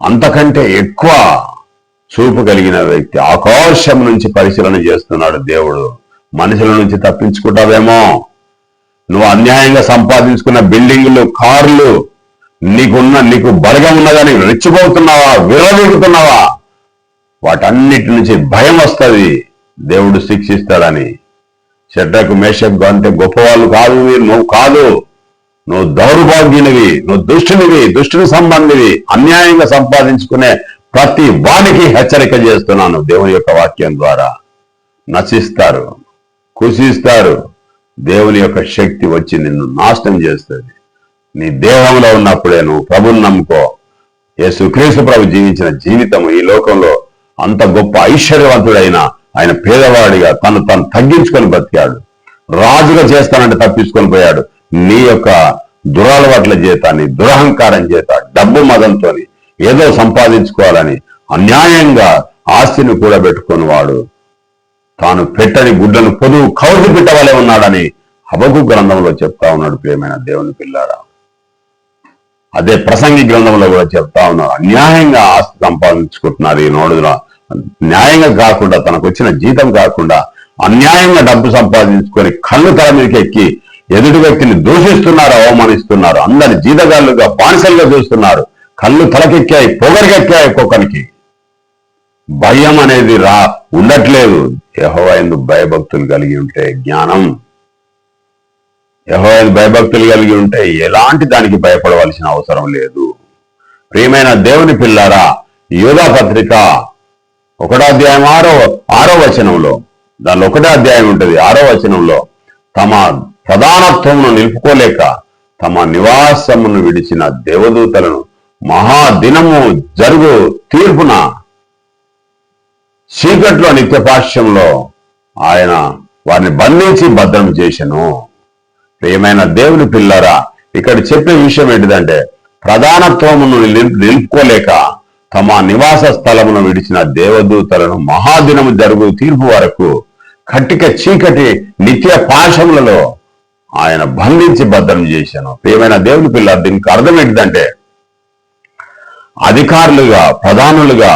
అంతకంటే ఎక్కువ చూపు కలిగిన వ్యక్తి ఆకాశం నుంచి పరిశీలన చేస్తున్నాడు దేవుడు. మనుషుల నుంచి తప్పించుకుంటావేమో, నువ్వు అన్యాయంగా సంపాదించుకున్న బిల్డింగ్లు, కార్లు, నీకు బలగం ఉన్నదని రెచ్చిపోతున్నావా, విరవీగుతున్నావా, వాటన్నిటి నుంచి భయం వస్తుంది, దేవుడు శిక్షిస్తాడని. షడ్రకు, మేషకు అంతే గొప్పవాళ్ళు కాదు నువ్వు దౌర్భాగ్యునివి, నువ్వు దుష్టుని సంబంధివి. అన్యాయంగా సంపాదించుకునే ప్రతి వానికి హెచ్చరిక చేస్తున్నాను దేవుని యొక్క వాక్యం ద్వారా. నశిస్తారు, కుషిస్తారు. దేవుని యొక్క శక్తి వచ్చి నిన్ను నాశనం చేస్తుంది. నీ దేహంలో ఉన్నప్పుడే నువ్వు ప్రభుని నమ్ముకో. యేసుక్రీస్తు ప్రభు జీవించిన జీవితం ఈ లోకంలో అంత గొప్ప ఐశ్వర్యవంతుడైన ఆయన పేదవాడిగా తను తగ్గించుకొని బతికాడు. రాజుగా చేస్తానంటే తప్పించుకొని పోయాడు. నీ యొక్క దురలవాట్ల చేత, నీ దురహంకారం చేత, డబ్బు మదంతో ఏదో సంపాదించుకోవాలని అన్యాయంగా ఆస్తిని కూడా పెట్టుకుని వాడు తాను పెట్టని గుడ్డను పొదువు కౌరు పెట్టవలే ఉన్నాడని హబక్కు గ్రంథంలో చెప్తా ఉన్నాడు. ప్రియమైన దేవుని పిల్లారా, అదే ప్రసంగి గ్రంథంలో కూడా చెప్తా ఉన్నాడు. అన్యాయంగా ఆస్తి సంపాదించుకుంటున్నారు ఈ నోడున. న్యాయంగా కాకుండా, తనకు వచ్చిన జీతం కాకుండా అన్యాయంగా డబ్బు సంపాదించుకొని కళ్ళు తల మీదకి ఎక్కి ఎదుటి వ్యక్తిని దూషిస్తున్నారు, అవమానిస్తున్నారు. అందరి జీతగాళ్ళుగా, బానిసలుగా చూస్తున్నారు. కళ్ళు తలకెక్కాయి, పొగరికెక్కాయి. ఒక్కొక్కరికి భయం అనేది ఉండట్లేదు. యెహోవా యందు భయభక్తులు కలిగి ఉంటే జ్ఞానం, యెహోవా యందు భయభక్తులు కలిగి ఉంటే ఎలాంటి దానికి భయపడవలసిన అవసరం లేదు. ప్రియమైన దేవుని పిల్లారా, యూదా పత్రిక 1వ అధ్యాయం 6వ వచనంలో, దానిలో 1వ అధ్యాయం ఉంటుంది. 6వ వచనంలో, తమ ప్రధానత్వమును నిలుపుకోలేక తమ నివాసమును విడిచిన దేవదూతలను మహాదినము జరుగు తీర్పున చీకట్లో నిత్యపాశ్యంలో ఆయన వారిని బంధించి భద్రం చేసెను. ప్రియమైన దేవుని పిల్లరా, ఇక్కడ చెప్పే విషయం ఏంటిదంటే ప్రధానత్వమును నిలుపుకోలేక తమ నివాస స్థలమును విడిచిన దేవదూతలను మహాదినము జరుగు తీర్పు వరకు కట్టిక చీకటి నిత్య పాశములలో ఆయన బంధించి భద్రం చేశాను. ప్రియమైన దేవుని పిల్ల, దీనికి అర్థం ఏంటిదంటే, అధికారులుగా, ప్రధానులుగా,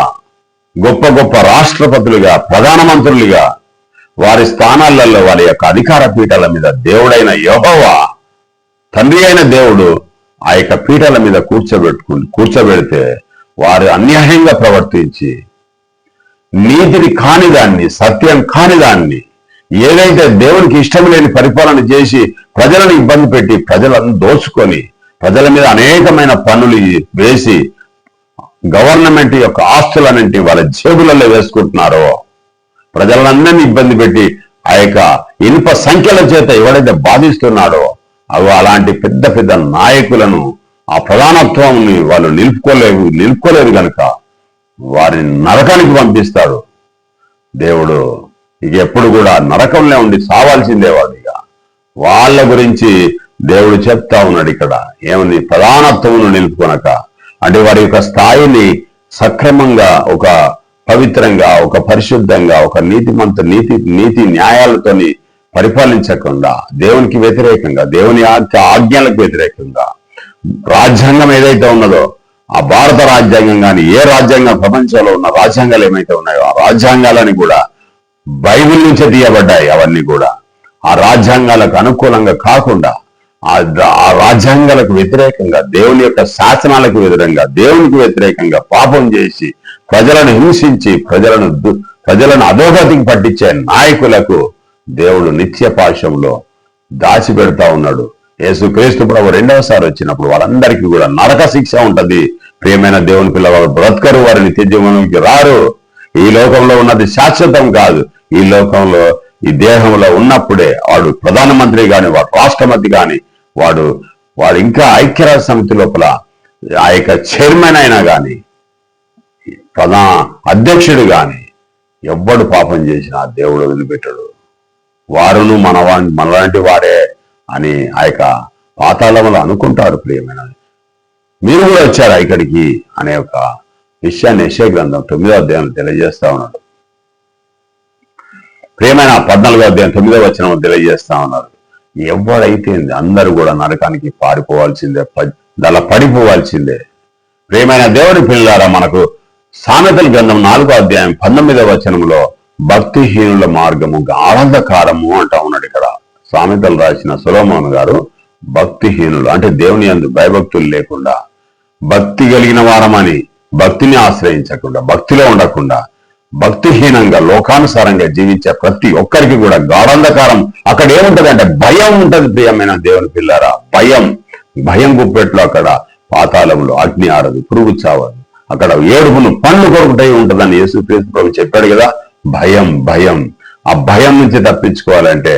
గొప్ప గొప్ప రాష్ట్రపతులుగా, ప్రధానమంత్రులుగా వారి స్థానాలలో వారి యొక్క అధికార పీఠాల మీద దేవుడైన యెహోవా, తండ్రి అయిన దేవుడు ఆ యొక్క పీఠాల మీద కూర్చోబెడితే వారు అన్యాయంగా ప్రవర్తించి నీతిని కాని దాన్ని, సత్యం కాని దాన్ని, ఏదైతే దేవునికి ఇష్టం లేని పరిపాలన చేసి ప్రజలను ఇబ్బంది పెట్టి ప్రజలను దోచుకొని ప్రజల మీద అనేకమైన పన్నులు వేసి గవర్నమెంట్ యొక్క ఆస్తులన్నింటినీ వాళ్ళ జేబులలో వేసుకుంటున్నారో, ప్రజలందరినీ ఇబ్బంది పెట్టి ఆ యొక్క ఇనుప సంఖ్యల చేత ఎవడైతే బాధిస్తున్నాడో అవి అలాంటి పెద్ద పెద్ద నాయకులను ఆ ప్రధానత్వాన్ని వాళ్ళు నిలుపుకోలేరు కనుక వారిని నరకానికి పంపిస్తాడు దేవుడు. ఇక ఎప్పుడు కూడా నరకంలో ఉండి సావాల్సిందే వాడు. ఇక వాళ్ళ గురించి దేవుడు చెప్తా ఉన్నాడు ఇక్కడ. ఏమని? ప్రధానత్వమును నిలుపుకొనక, అంటే వారి యొక్క స్థాయిని సక్రమంగా, ఒక పవిత్రంగా, ఒక పరిశుద్ధంగా, ఒక నీతి న్యాయాలతోని పరిపాలించకుండా, దేవునికి వ్యతిరేకంగా, దేవుని ఆజ్ఞలకు వ్యతిరేకంగా, రాజ్యాంగం ఏదైతే ఉన్నదో ఆ భారత రాజ్యాంగం కానీ ఏ రాజ్యాంగం, ప్రపంచంలో ఉన్న రాజ్యాంగాలు ఏమైతే ఉన్నాయో ఆ రాజ్యాంగాలని కూడా బైబిల్ నుంచే తీయబడ్డాయి. అవన్నీ కూడా ఆ రాజ్యాంగాలకు అనుకూలంగా కాకుండా, ఆ రాజ్యాంగాలకు వ్యతిరేకంగా, దేవుని యొక్క శాసనాలకు వ్యతిరేకంగా, దేవునికి వ్యతిరేకంగా పాపం చేసి ప్రజలను హింసించి ప్రజలను అధోగతికి పట్టించే నాయకులకు దేవుడు నిత్య పాశంలో దాచిపెడతా ఉన్నాడు. యేసుక్రీస్తు ప్రభు రెండవసారి వచ్చినప్పుడు వాళ్ళందరికీ కూడా నరక శిక్ష ఉంటది. ప్రియమైన దేవుని పిల్లవాడు బ్రతకరు, వారి నిత్య జీవనంకి రారు. ఈ లోకంలో ఉన్నది శాశ్వతం కాదు. ఈ లోకంలో, ఈ దేహంలో ఉన్నప్పుడే వాడు ప్రధానమంత్రి గాని, వాడు రాష్ట్రపతి గాని, వాడు ఇంకా ఐక్యరాజ్య సమితి లోపల ఆ యొక్క చైర్మన్ అయినా గాని, ప్రధాన అధ్యక్షుడు గాని, ఎవ్వడు పాపం చేసినా దేవుడు వదిలిపెట్టాడు. వారును మనలాంటి వారే అని ఆ యొక్క పాతాళంలో అనుకుంటారు. ప్రియమైన మీరు కూడా వచ్చారా ఇక్కడికి అనే ఒక విషయాన్ని యెషయా గ్రంథం 9వ అధ్యాయం తెలియజేస్తా ఉన్నాడు. ప్రియమైన 14వ అధ్యాయం 9వ వచనం తెలియజేస్తా ఉన్నారు. ఎవడైతే అందరూ కూడా నరకానికి పారిపోవాల్సిందే, దళ పడిపోవాల్సిందే. ప్రియమైన దేవుని పిల్లారా, మనకు సామెతల గ్రంథం 4వ అధ్యాయం 19వ వచనంలో భక్తిహీనుల మార్గము గాఢంధకారము అంటా ఉన్నాడు. ఇక్కడ సామెతలు రాసిన సొలొమోను గారు భక్తిహీనులు అంటే దేవుని యందు భయభక్తులు లేకుండా, భక్తి కలిగిన వారమని భక్తిని ఆశ్రయించకుండా, భక్తిలో ఉండకుండా, భక్తిహీనంగా లోకానుసారంగా జీవించే ప్రతి ఒక్కరికి కూడా గాఢంధకారం. అక్కడ ఏముంటది అంటే భయం ఉంటది. ప్రియమైన దేవుని పిల్లారా, భయం గుప్పెట్లో అక్కడ పాతాళంలో అగ్ని ఆరదు, పురుగు చావదు, అక్కడ ఏడుపును పండ్లు కొరుకుటై ఉంటదని యేసుక్రీస్తు ప్రభు చెప్పాడు కదా. భయం ఆ భయం నుంచి తప్పించుకోవాలంటే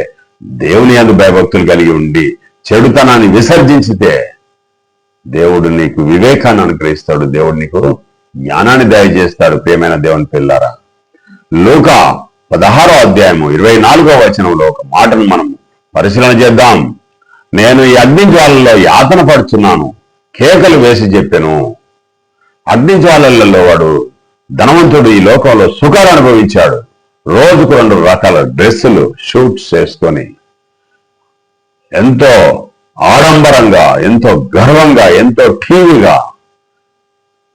దేవుని యందు భయభక్తులు కలిగి ఉండి చెడుతనాన్ని విసర్జించితే దేవుడు నీకు వివేకాన్ని అనుగ్రహిస్తాడు, దేవుడు నీకు జ్ఞానాన్ని దయచేస్తాడు. ప్రియమైన దేవుని పిల్లారా, లూకా 16వ అధ్యాయము 24వ వచనంలో ఒక మాటను మనం పరిశీలన చేద్దాం. నేను ఈ అగ్నిజ్వాలలో యాతన పడుచున్నాను, కేకలు వేసి చెప్పాను. అగ్నిజ్వాలలలో వాడు ధనవంతుడు ఈ లోకంలో సుఖాలు అనుభవించాడు. రోజుకు 2 రకాల డ్రెస్సులు, షూట్స్ వేసుకొని ఎంతో ఆడంబరంగా, ఎంతో గర్వంగా, ఎంతో ఠీవిగా,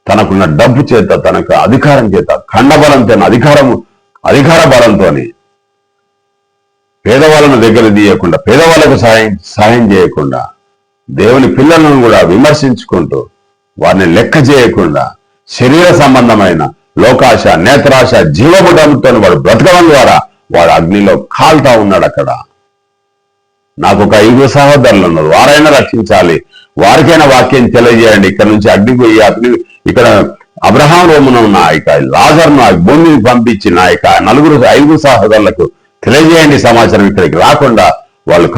తనకున్న డబ్బు చేత, తనకు అధికారం చేత, ఖండబలంతో, అధికార బలంతో పేదవాళ్ళను దగ్గర తీయకుండా, పేదవాళ్ళకు సహాయం చేయకుండా, దేవుని పిల్లలను కూడా విమర్శించుకుంటూ, వారిని లెక్క చేయకుండా, శరీర సంబంధమైన లోకాశ, నేత్రాశ, జీవముడంతో వాడు బ్రతకడం ద్వారా వాడు అగ్నిలో కాల్తా ఉన్నాడు. అక్కడ నాకు ఒక 5 సహోదరులు ఉన్నారు, వారైనా రక్షించాలి, వారికైనా వాక్యం తెలియజేయండి. ఇక్కడ నుంచి అగ్ని ఇక్కడ అబ్రహాం రోమున ఉన్న ఇక లాజర్ను భూమిని పంపించిన ఇక 5 సహోదరులకు తెలియజేయండి సమాచారం. ఇక్కడికి రాకుండా వాళ్ళు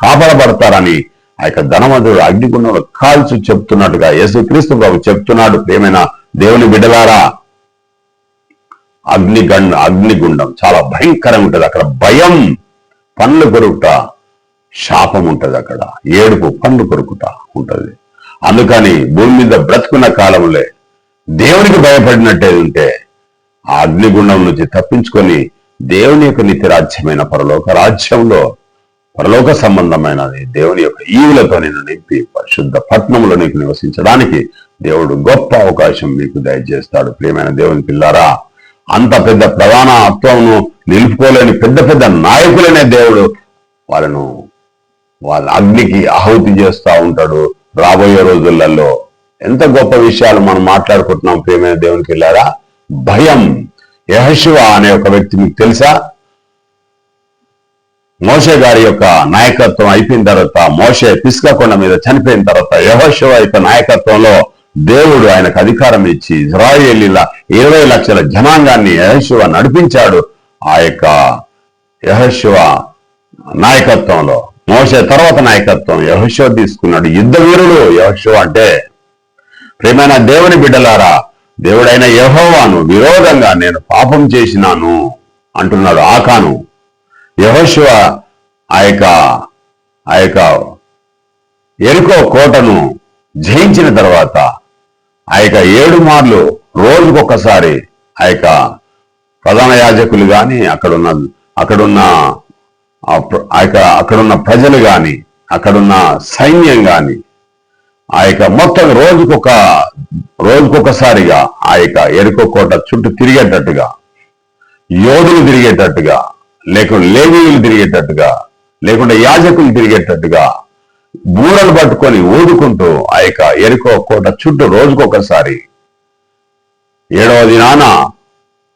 కాపాడబడతారని ఆ యొక్క ధనవంతుడు అగ్నిగుండంలో కాల్చు చెప్తున్నట్టుగా యేసుక్రీస్తు ప్రభు చెప్తున్నాడు. ప్రియమైన దేవుని బిడ్డలారా, అగ్నిగుండం చాలా భయంకరంగా ఉంటుంది. అక్కడ భయం, పండ్లు కొరుకుట, శాపం ఉంటది. అక్కడ ఏడుపు, పండ్లు కొరుకుట ఉంటది. అందుకని భూమి మీద బ్రతుకున్న కాలంలో దేవునికి భయపడినట్టే ఉంటే ఆ అగ్నిగుండం నుంచి తప్పించుకొని దేవుని యొక్క నిత్యరాజ్యమైన పరలోక రాజ్యంలో పరలోక సంబంధమైనది దేవుని యొక్క ఈవులతో నేను నింపి పరిశుద్ధ పట్టణంలో నీకు నివసించడానికి దేవుడు గొప్ప అవకాశం మీకు దయచేస్తాడు. ప్రియమైన దేవుని పిల్లారా, అంత పెద్ద ప్రధానత్వమును నిలుపుకోలేని పెద్ద పెద్ద నాయకులనే దేవుడు వాళ్ళ అగ్నికి ఆహుతి చేస్తూ ఉంటాడు రాబోయే రోజులలో. ఎంత గొప్ప విషయాలు మనం మాట్లాడుకుంటున్నాం ప్రియమైన దేవునికి వెళ్ళారా. భయం. యెహోషువ అనే ఒక వ్యక్తి మీకు తెలుసా? మోషే గారి యొక్క నాయకత్వం అయిపోయిన తర్వాత, మోషే పిస్గా కొండ మీద చనిపోయిన తర్వాత యెహోషువ యొక్క నాయకత్వంలో దేవుడు ఆయనకు అధికారం ఇచ్చి ఇశ్రాయేలీల 20 లక్షల జనాంగాన్ని యెహోషువ నడిపించాడు. ఆ యొక్క యెహోషువ నాయకత్వంలో మోషే తర్వాత నాయకత్వం యెహోషువ తీసుకున్నాడు. యుద్ధ వీరుడు యెహోషువ అంటే. ప్రియమైన దేవుని బిడ్డలారా, దేవుడైన యెహోవాను విరోధంగా నేను పాపం చేసినాను అంటున్నాడు ఆకాను. యెహోషువ ఆ యొక్క యెరికో కోటను జయించిన తర్వాత ఆ యొక్క 7 మార్లు రోజుకొకసారి ఆ యొక్క ప్రధాన యాజకులు గాని అక్కడున్న ప్రజలు గాని అక్కడున్న సైన్యం గాని ఆ యొక్క మొత్తం రోజుకొకసారిగా ఆ యొక్క యెరికో కోట చుట్టూ తిరిగేటట్టుగా, యోధులు తిరిగేటట్టుగా, లేకుంటే లేవీయులు తిరిగేటట్టుగా, లేకుంటే యాజకులు తిరిగేటట్టుగా బూరలు పట్టుకొని ఊదుకుంటూ ఆ యొక్క యెరికో కోట చుట్టూ రోజుకొకసారి 7వ దినాన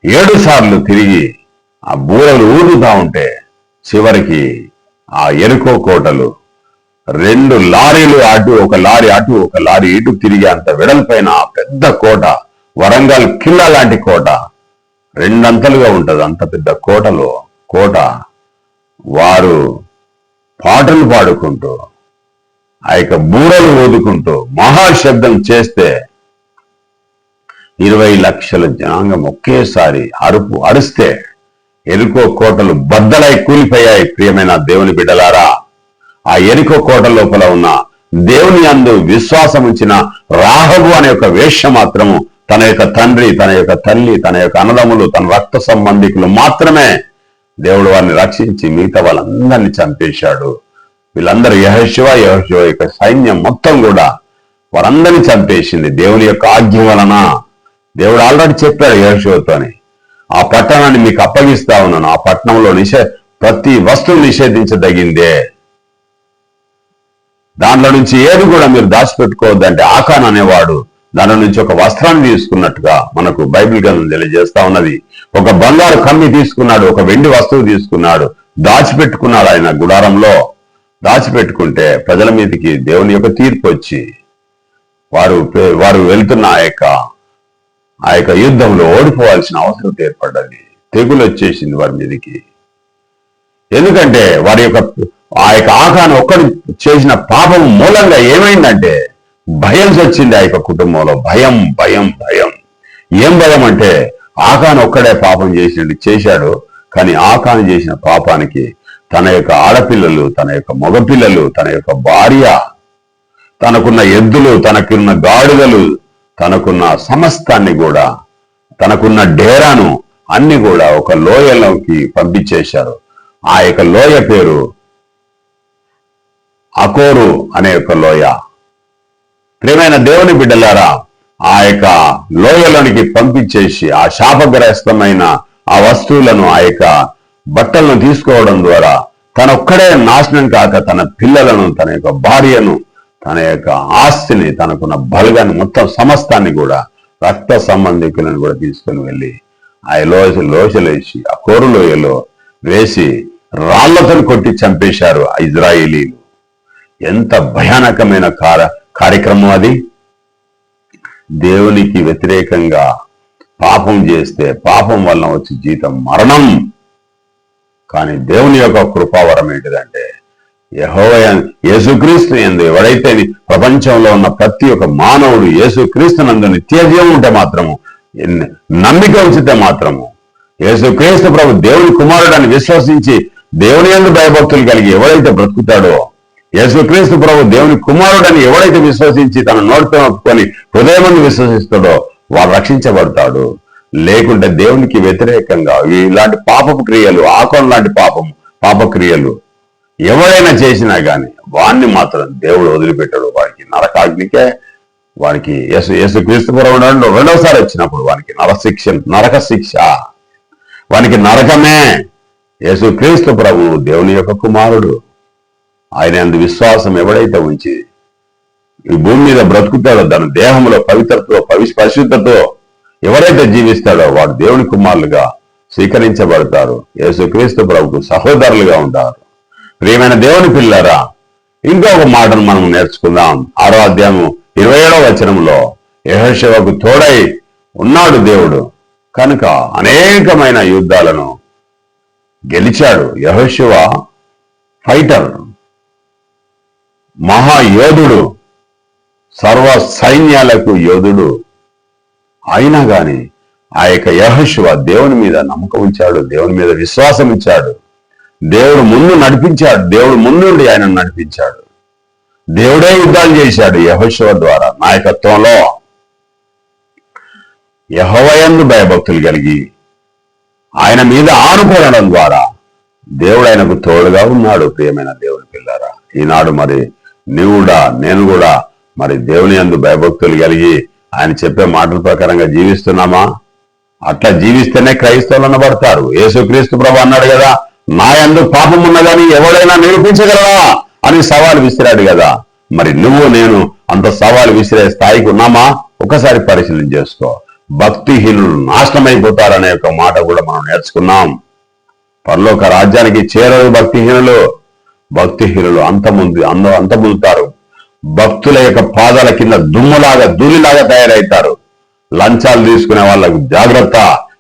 7 సార్లు తిరిగి ఆ బూరలు ఊదుతా ఉంటే చివరికి ఆ యెరికో కోటలు 2 లారీలు అటు, ఒక లారీ అటు, ఒక లారీ ఇటు తిరిగి అంత వెడల్పైన పెద్ద కోట, వరంగల్ కిల్లా లాంటి కోట 2 అంతలుగా ఉంటది. అంత పెద్ద కోట వారు పాటలు పాడుకుంటూ ఆ యొక్క బూరలు ఊదుకుంటూ మహాశబ్దం చేస్తే 20 లక్షల జనాంగం ఒకేసారి అరిస్తే యెరికో కోటలు బద్దలై కూలిపోయాయి. ప్రియమైన దేవుని బిడ్డలారా, ఆ యెరికో కోట లోపల ఉన్న దేవుని యందు విశ్వాసం ఉంచిన రాహబు అనే ఒక వేశ్య మాత్రము తన యొక్క తండ్రి, తన యొక్క తల్లి, తన యొక్క అన్నదమ్ములు, తన రక్త సంబంధికులు మాత్రమే దేవుడు వారిని రక్షించి మిగతా వాళ్ళందరినీ చంపేశాడు. వీళ్ళందరూ యెహోషువ యొక్క సైన్యం మొత్తం కూడా వారందరినీ చంపేసింది దేవుని యొక్క ఆజ్ఞ వలన. దేవుడు ఆల్రెడీ చెప్పాడు యెహోషువతోని, ఆ పట్టణాన్ని మీకు అప్పగిస్తా ఉన్నాను, ఆ పట్టణంలో ప్రతి వస్తువు నిషేధించదగిందే, దాంట్లో నుంచి ఏది కూడా మీరు దాచిపెట్టుకోవద్దంటే ఆకాన్ అనేవాడు దాని నుంచి ఒక వస్త్రాన్ని తీసుకున్నట్టుగా మనకు బైబిల్ గ్రంథం తెలియజేస్తా ఉన్నది. ఒక బంగారు కమ్మి తీసుకున్నాడు, ఒక వెండి వస్తువు తీసుకున్నాడు, దాచిపెట్టుకున్నాడు. ఆయన గుడారంలో దాచిపెట్టుకుంటే ప్రజల మీదకి దేవుని యొక్క తీర్పు వచ్చి వారు వెళ్తున్న ఆ యొక్క యుద్ధంలో ఓడిపోవాల్సిన అవసరం ఏర్పడ్డది. తెగులు వచ్చేసింది వారి మీదకి. ఎందుకంటే వారి యొక్క ఆ యొక్క ఆకాను ఒక్కడు చేసిన పాపం మూలంగా ఏమైందంటే భయం వచ్చింది ఆ యొక్క కుటుంబంలో. భయం భయం భయం. ఏం భయం అంటే ఆకాను ఒక్కడే పాపం చేశాడు. కానీ ఆకాను చేసిన పాపానికి తన యొక్క ఆడపిల్లలు, తన యొక్క మగపిల్లలు, తన యొక్క భార్య, తనకున్న ఎద్దులు, తనకున్న గాడిదలు, తనకున్న సమస్తాన్ని కూడా, తనకున్న డేరాను అన్ని కూడా ఒక లోయలోకి పంపించేశారు. ఆ యొక్క లోయ పేరు అకోరు అనే యొక్క లోయ. ప్రియమైన దేవుని బిడ్డలారా, ఆ యొక్క లోయలోనికి పంపించేసి ఆ శాపగ్రస్తమైన ఆ వస్తువులను, ఆ యొక్క బట్టలను తీసుకోవడం ద్వారా తనొక్కడే నాశనం కాక తన పిల్లలను, తన యొక్క భార్యను, తన యొక్క ఆస్తిని, తనకున్న బలగాన్ని మొత్తం సమస్తాన్ని కూడా, రక్త సంబంధికులను కూడా తీసుకుని వెళ్ళి ఆ లోయలేసి ఆ కోరు లోయలో వేసి రాళ్లతో కొట్టి చంపేశారు ఆ ఇజ్రాయేలీలు. ఎంత భయానకమైన కార్యక్రమం అది. దేవునికి వ్యతిరేకంగా పాపం చేస్తే పాపం వలన వచ్చి జీతం మరణం. కానీ దేవుని యొక్క కృపావరం ఏంటిదంటే యేసుక్రీస్తు యందు ఎవడైతే ప్రపంచంలో ఉన్న ప్రతి ఒక్క మానవుడు యేసుక్రీస్తు నందు నిత్యజీవం ఉంటే మాత్రము, నమ్మిక ఉంచితే మాత్రము, యేసుక్రీస్తు ప్రభు దేవుని కుమారుడని విశ్వసించి దేవుని యందు భయభక్తులు కలిగి ఎవరైతే బ్రతుకుతాడో, యేసుక్రీస్తు ప్రభు దేవుని కుమారుడని ఎవడైతే విశ్వసించి తన నోటితో ఒప్పుకొని హృదయమందు విశ్వసిస్తాడో వాడు రక్షించబడతాడు. లేకుంటే దేవునికి వ్యతిరేకంగా ఇలాంటి పాపపు క్రియలు, ఆకోన్ లాంటి పాపక్రియలు ఎవరైనా చేసినా గాని వాణ్ణి మాత్రం దేవుడు వదిలిపెట్టాడు. వాడికి నరకాగ్నికే, వానికి యేసుక్రీస్తు ప్రభు రెండవసారి వచ్చినప్పుడు వానికి నరక శిక్ష, వానికి నరకమే. యేసుక్రీస్తు ప్రభు దేవుని యొక్క కుమారుడు. ఆయన అందు విశ్వాసం ఎవడైతే ఉంచి ఈ భూమి మీద బ్రతుకుతాడో, దాని దేహంలో పవిత్రతో పరిశుద్ధతో ఎవరైతే జీవిస్తాడో వాడు దేవుని కుమారులుగా స్వీకరించబడతారు. యేసుక్రీస్తు ప్రభుకు సహోదరులుగా ఉంటారు. ప్రియమైన దేవుని పిల్లారా, ఇంకొక మాటను మనం నేర్చుకుందాం. 6వ అధ్యాయం 27వ వచనంలో యెహోషువకు తోడై ఉన్నాడు దేవుడు కనుక అనేకమైన యుద్ధాలను గెలిచాడు. యెహోషువ ఫైటర్, మహాయోధుడు, సర్వ సైన్యాలకు యోధుడు. అయినా గాని ఆ యొక్క యెహోషువ దేవుని మీద నమ్మకం ఉంచాడు, దేవుని మీద విశ్వాసం ఇచ్చాడు. దేవుడు ముందు నడిపించాడు, దేవుడు ముందుండి ఆయన నడిపించాడు. దేవుడే యుద్ధాలు చేశాడు యెహోషువ ద్వారా. నాయకత్వంలో యెహోవా యందు భయభక్తులు కలిగి ఆయన మీద ఆనుకోవడం ద్వారా దేవుడు ఆయనకు తోడుగా ఉన్నాడు. ప్రియమైన దేవుని పిల్లారా, ఈనాడు మరి నేను కూడా మరి దేవుని యందు భయభక్తులు కలిగి ఆయన చెప్పే మాటల ప్రకారంగా జీవిస్తున్నామా? అట్లా జీవిస్తేనే క్రైస్తవులు అనబడతారు. యేసుక్రీస్తు ప్రభు అన్నాడు కదా, నా యందు పాపం ఉన్నదని ఎవడైనా నిరూపించగలవా అని సవాల్ విసిరాడు కదా. మరి నేను అంత సవాల్ విసిరే స్థాయికి ఉన్నామా? ఒకసారి పరిశీలన చేసుకో. భక్తిహీనులు నాశనమైపోతారనే ఒక మాట కూడా మనం నేర్చుకున్నాం. పరలోక రాజ్యానికి చేరరు భక్తిహీనులు అంతముందుతారు. భక్తుల యొక్క పాదాల కింద ధూళిలాగా తయారవుతారు. లంచాలు తీసుకునే వాళ్ళకు జాగ్రత్త.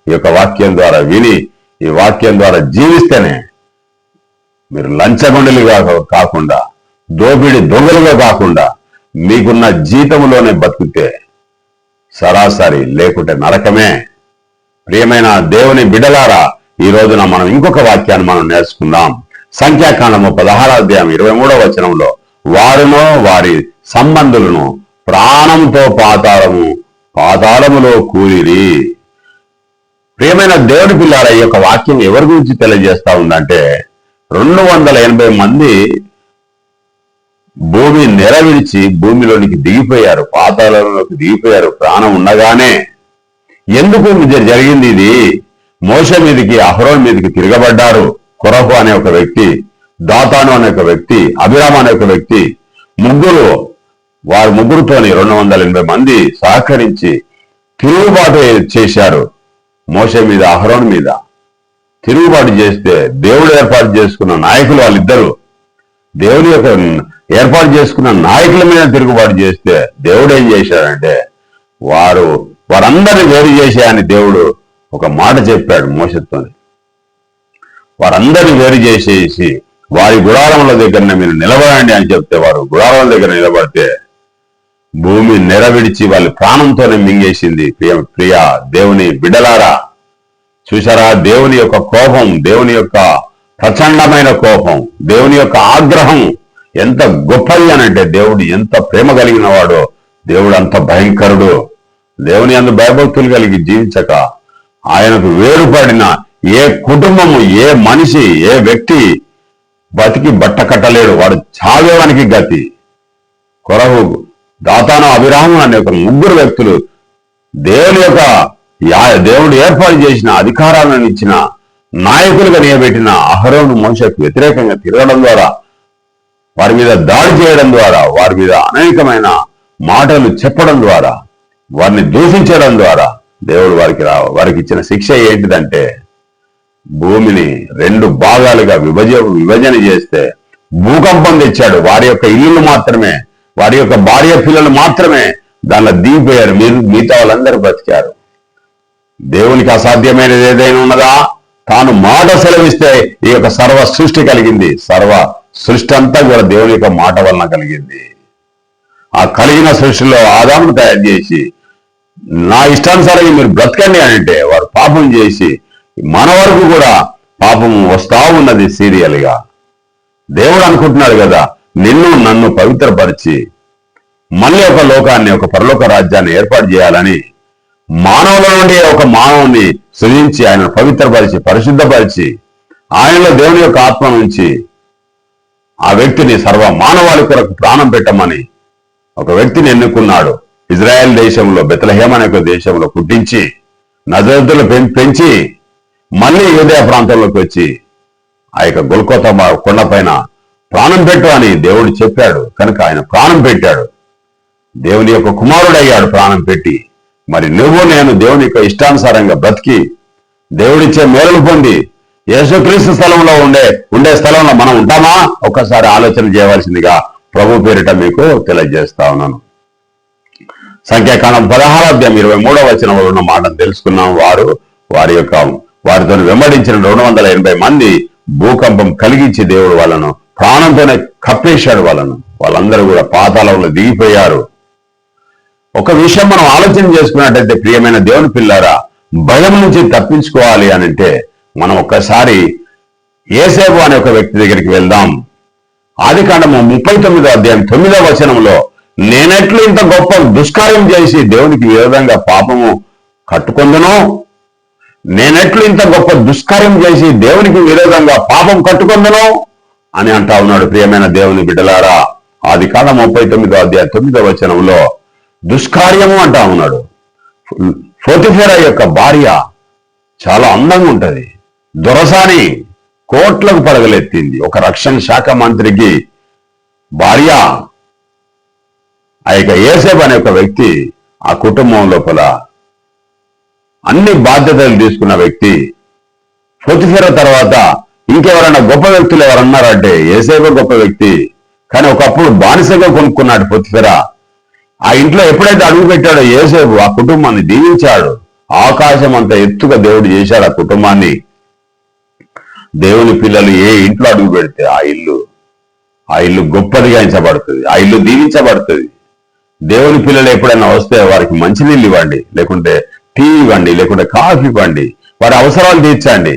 ఈ యొక్క వాక్యం ద్వారా విని ఈ వాక్యం ద్వారా జీవిస్తేనే మీరు లంచగొండలుగా కాకుండా, దోపిడి దొంగలుగా కాకుండా మీకున్న జీతంలోనే బతికితే సరాసరి, లేకుంటే నరకమే. ప్రియమైన దేవుని బిడ్డలారా, ఈ రోజున మనం ఇంకొక వాక్యాన్ని మనం నేర్చుకుందాం. సంఖ్యాకాండము 16వ అధ్యాయం 23వ వచనంలో వారును వారి సంబంధులను ప్రాణంతో పాతాళములో కూలిరి. ప్రియమైన దేవుని పిల్లారా, ఈ యొక్క వాక్యం ఎవరి గురించి తెలియజేస్తా ఉందంటే 280 మంది భూమి నెల విడిచి భూమిలోనికి దిగిపోయారు, పాతాళంలోకి దిగిపోయారు ప్రాణం ఉండగానే. ఎందుకు జరిగింది ఇది? మోషే మీదకి, అహరోన్ మీదకి తిరగబడ్డారు. కొరహు అనే ఒక వ్యక్తి, దాతాను అనే ఒక వ్యక్తి, అభిరామ్ అనే ఒక వ్యక్తి, వారి ముగ్గురుతోని 280 మంది సహకరించి తిరుగుబాటు చేశారు. మోషే మీద, అహరోన్ మీద తిరుగుబాటు చేస్తే దేవుడు ఏర్పాటు చేసుకున్న నాయకులు వాళ్ళిద్దరు, దేవుని యొక్క ఏర్పాటు చేసుకున్న నాయకుల మీద తిరుగుబాటు చేస్తే దేవుడు ఏం చేశాడంటే వారందరినీ వేరు చేసేయని దేవుడు ఒక మాట చెప్పాడు మోషేతోని. వారందరినీ వేరు చేసేసి వారి గుడారముల దగ్గరనే మీరు నిలబడండి అని చెప్తే వారు గుడారముల దగ్గర నిలబడితే భూమి నెరవిడిచి వాళ్ళ ప్రాణంతోనే మింగేసింది. ప్రియ దేవుని బిడ్డలారా, చూసారా దేవుని యొక్క కోపం, దేవుని యొక్క ప్రచండమైన కోపం, దేవుని యొక్క ఆగ్రహం ఎంత గొప్పది అనంటే దేవుడు ఎంత ప్రేమ కలిగిన వాడో, దేవుడు అంత భయంకరుడు. దేవుని యందు భయభక్తులు కలిగి జీవించక ఆయనకు వేరుపడిన ఏ కుటుంబము, ఏ మనిషి, ఏ వ్యక్తి బతికి బట్ట కట్టలేడు. వాడు చావేవానికి గతి. కొరహు, దాతాను, అభిరాము అనే ఒక ముగ్గురు వ్యక్తులు దేవుడు ఏర్పాటు చేసిన అధికారాలను ఇచ్చిన నాయకులుగా నియబెట్టిన అహరోను మోషేకు వ్యతిరేకంగా తిరగడం ద్వారా, వారి మీద దాడి చేయడం ద్వారా, వారి మీద అనేకమైన మాటలు చెప్పడం ద్వారా, వారిని దూషించడం ద్వారా దేవుడు వారికి ఇచ్చిన శిక్ష ఏంటిదంటే భూమిని 2 భాగాలుగా విభజన చేస్తే భూకంపం తెచ్చాడు. వారి యొక్క ఇల్లులు మాత్రమే, వారి యొక్క భార్య పిల్లలు మాత్రమే దానిలో దిగిపోయారు. మిగతా వాళ్ళందరూ బతికారు. దేవునికి అసాధ్యమైనది ఏదైనా ఉన్నదా? తాను మాట సెలవిస్తే ఈ యొక్క సర్వ సృష్టి కలిగింది. సర్వ సృష్టి అంతా కూడా దేవుని యొక్క మాట వలన కలిగింది. ఆ కలిగిన సృష్టిలో ఆదామును తయారు చేసి నా ఇష్టానుసారంగా మీరు బ్రతకండి అంటే వారు పాపం చేసి మన వరకు కూడా పాపం వస్తా ఉన్నది సీరియల్ గా. దేవుడు అనుకుంటున్నాడు కదా, నిన్ను నన్ను పవిత్రపరిచి మళ్ళీ ఒక లోకాన్ని, ఒక పరలోక రాజ్యాన్ని ఏర్పాటు చేయాలని మానవుల నుండి ఒక మానవుని సృజించి ఆయన పవిత్రపరిచి పరిశుద్ధపరిచి ఆయనలో దేవుని యొక్క ఆత్మ నుంచి ఆ వ్యక్తిని సర్వ మానవాళి కొరకు ప్రాణం పెట్టమని ఒక వ్యక్తిని ఎన్నుకున్నాడు. ఇజ్రాయెల్ దేశంలో బెత్లెహేం అనే ఒక దేశంలో పుట్టించి నజరేతులో పెంచి మళ్ళీ యూదయ ప్రాంతంలోకి వచ్చి ఆ యొక్క గొల్గొతా కొండపైన ప్రాణం పెట్టు అని దేవుడు చెప్పాడు కనుక ఆయన ప్రాణం పెట్టాడు. దేవుని యొక్క కుమారుడయ్యాడు ప్రాణం పెట్టి. మరి నువ్వు నేను దేవుని యొక్క ఇష్టానుసారంగా బ్రతికి దేవుడిచ్చే మేలులు పొంది యేసుక్రీస్తు స్థలంలో ఉండే స్థలంలో మనం ఉంటామా? ఒక్కసారి ఆలోచన చేయవలసిందిగా ప్రభు పేరిట మీకు తెలియజేస్తా ఉన్నాను. సంఖ్యాకాండం 16:23 ఉన్న మాటను తెలుసుకున్నాం. వారితో వెంబడించిన 280 మంది భూకంపం కలిగించి దేవుడు వాళ్ళను ప్రాణంతోనే కప్పేశాడు. వాళ్ళందరూ కూడా పాతాళంలో దిగిపోయారు. ఒక విషయం మనం ఆలోచన చేసుకున్నట్టయితే ప్రియమైన దేవుని పిల్లారా, భయం నుంచి తప్పించుకోవాలి అని అంటే మనం ఒక్కసారి యేసేపు అనే ఒక వ్యక్తి దగ్గరికి వెళ్దాం. ఆదికాండము 39:9 నేనెట్లు ఇంత గొప్ప దుష్కార్యం చేసి దేవునికి విరోధంగా పాపము కట్టుకొందును, నేనెట్లు ఇంత గొప్ప దుష్కార్యం చేసి దేవునికి విరోధంగా పాపం కట్టుకొందును అని అంటా ఉన్నాడు. ప్రియమైన దేవుని బిడ్డలారా, ఆదికాండం 39:9 దుష్కార్యము అంటా ఉన్నాడు. పోతిఫెరా యొక్క భార్య చాలా అందంగా ఉంటది, దొరసాని, కోట్లకు పడగలెత్తింది. ఒక రక్షణ శాఖ మంత్రికి భార్య. ఆ యొక్క యేసేపు అనే ఒక వ్యక్తి ఆ కుటుంబం లోపల అన్ని బాధ్యతలు తీసుకున్న వ్యక్తి. పోతిఫెరా తర్వాత ఇంకెవరైనా గొప్ప వ్యక్తులు ఎవరన్నారంటే యేసేపు గొప్ప వ్యక్తి. కానీ ఒకప్పుడు బానిసగా కొనుక్కున్నాడు పోతిఫెరా. ఆ ఇంట్లో ఎప్పుడైతే అడుగు పెట్టాడో యేసేపు ఆ కుటుంబాన్ని దీవించాడు. ఆకాశం అంత ఎత్తుగా దేవుడు చేశాడు ఆ కుటుంబాన్ని. దేవుని పిల్లలు ఏ ఇంట్లో అడుగు పెడితే ఆ ఇల్లు గొప్పదిగా ఎంచబడుతుంది, ఆ ఇల్లు దీవించబడుతుంది. దేవుని పిల్లలు ఎప్పుడైనా వస్తే వారికి మంచినీళ్ళు ఇవ్వండి, లేకుంటే టీ ఇవ్వండి, లేకుంటే కాఫీ ఇవ్వండి, వారి అవసరాలు తీర్చండి,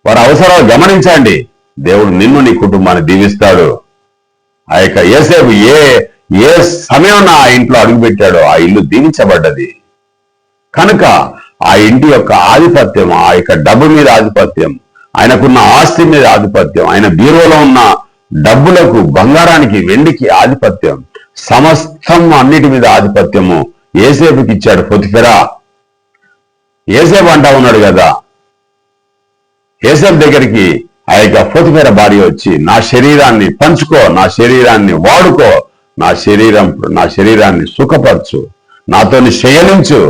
వారి అవసరాలు గమనించండి. దేవుడు నిన్ను నీ కుటుంబాన్ని దీవిస్తాడు. ఆ యొక్క యేసేపు ఏ సమయం ఆ ఇంట్లో అడుగుపెట్టాడో ఆ ఇల్లు దీవించబడ్డది. కనుక ఆ ఇంటి యొక్క ఆధిపత్యం, ఆ యొక్క డబ్బు మీద ఆధిపత్యం, ఆయనకున్న ఆస్తి మీద ఆధిపత్యం, ఆయన బీరోలో ఉన్న డబ్బులకు, బంగారానికి, వెండికి ఆధిపత్యం, సమస్తం అన్నిటి మీద ఆధిపత్యము యేసేపుకి ఇచ్చాడు పోతిఫెరా. యేసేపు అంటా ఉన్నాడు కదా, యేసేపు దగ్గరికి ఆ యొక్క పోతిఫెరా భార్య వచ్చి నా శరీరాన్ని పంచుకో, నా శరీరాన్ని వాడుకో, నా శరీరాన్ని సుఖపరచు, నాతోని శయనించు,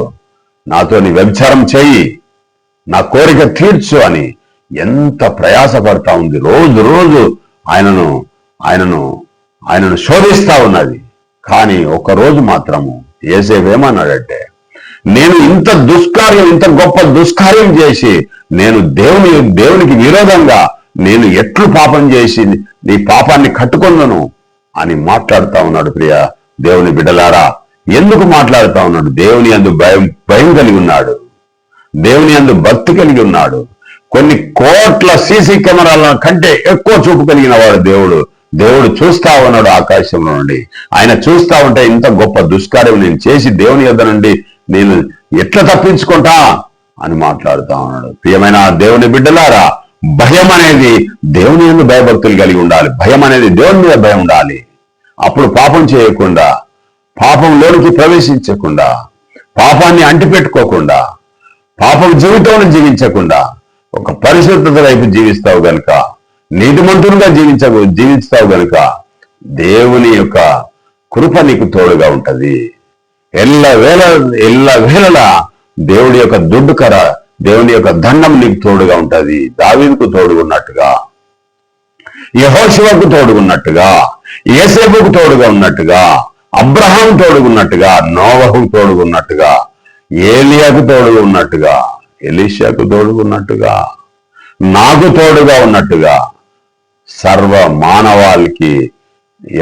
నాతోని వ్యభిచారం చెయ్యి, నా కోరిక తీర్చు అని ఎంత ప్రయాసపడతా ఉంది. రోజు ఆయనను శోధిస్తా ఉన్నది. కానీ ఒకరోజు మాత్రము యేసేపు ఏమన్నాడంటే, నేను ఇంత గొప్ప దుష్కార్యం చేసి నేను దేవునికి విరోధంగా నేను ఎట్లు పాపం చేసి నీ పాపాన్ని కట్టుకొందును అని మాట్లాడుతా ఉన్నాడు. ప్రియ దేవుని బిడ్డలారా, ఎందుకు మాట్లాడుతా ఉన్నాడు? దేవుని యందు భయం కలిగి ఉన్నాడు, దేవుని యందు భక్తి కలిగి ఉన్నాడు. కొన్ని కోట్ల సీసీ కెమెరాల కంటే ఎక్కువ చూపు కలిగిన వాడు దేవుడు చూస్తా ఉన్నాడు ఆకాశంలో నుండి. ఆయన చూస్తా ఉంటే ఇంత గొప్ప దుష్కార్యం నేను చేసి దేవుని యొద్ద నుండి నేను ఎట్లా తప్పించుకుంటా అని మాట్లాడుతా ఉన్నాడు. ప్రియమైన దేవుని బిడ్డలారా, భయం అనేది దేవుని యందు భయభక్తులు కలిగి ఉండాలి. భయం అనేది దేవుని మీద భయం ఉండాలి. అప్పుడు పాపం చేయకుండా, పాపంలోనికి ప్రవేశించకుండా, పాపాన్ని అంటిపెట్టుకోకుండా, పాపం జీవితంలో జీవించకుండా ఒక పరిశుద్ధత వైపు జీవిస్తావు గనుక, నీతిమంతునిగా జీవిస్తావు గనుక దేవుని యొక్క కృప నీకు తోడుగా ఉంటది. ఎల్లవేళలా దేవుడి యొక్క దుడ్డుకర, దేవుని యొక్క దండం నీకు తోడుగా ఉంటది. దావీదుకు తోడుగున్నట్టుగా, యెహోషువకు తోడుగున్నట్టుగా, యేసేపుకు తోడుగా ఉన్నట్టుగా, అబ్రహాం తోడుగున్నట్టుగా, నోవహుకు తోడుగున్నట్టుగా, ఏలియాకు తోడుగా ఉన్నట్టుగా, ఎలీషాకు తోడుగున్నట్టుగా, నాకు తోడుగా ఉన్నట్టుగా సర్వ మానవాళికి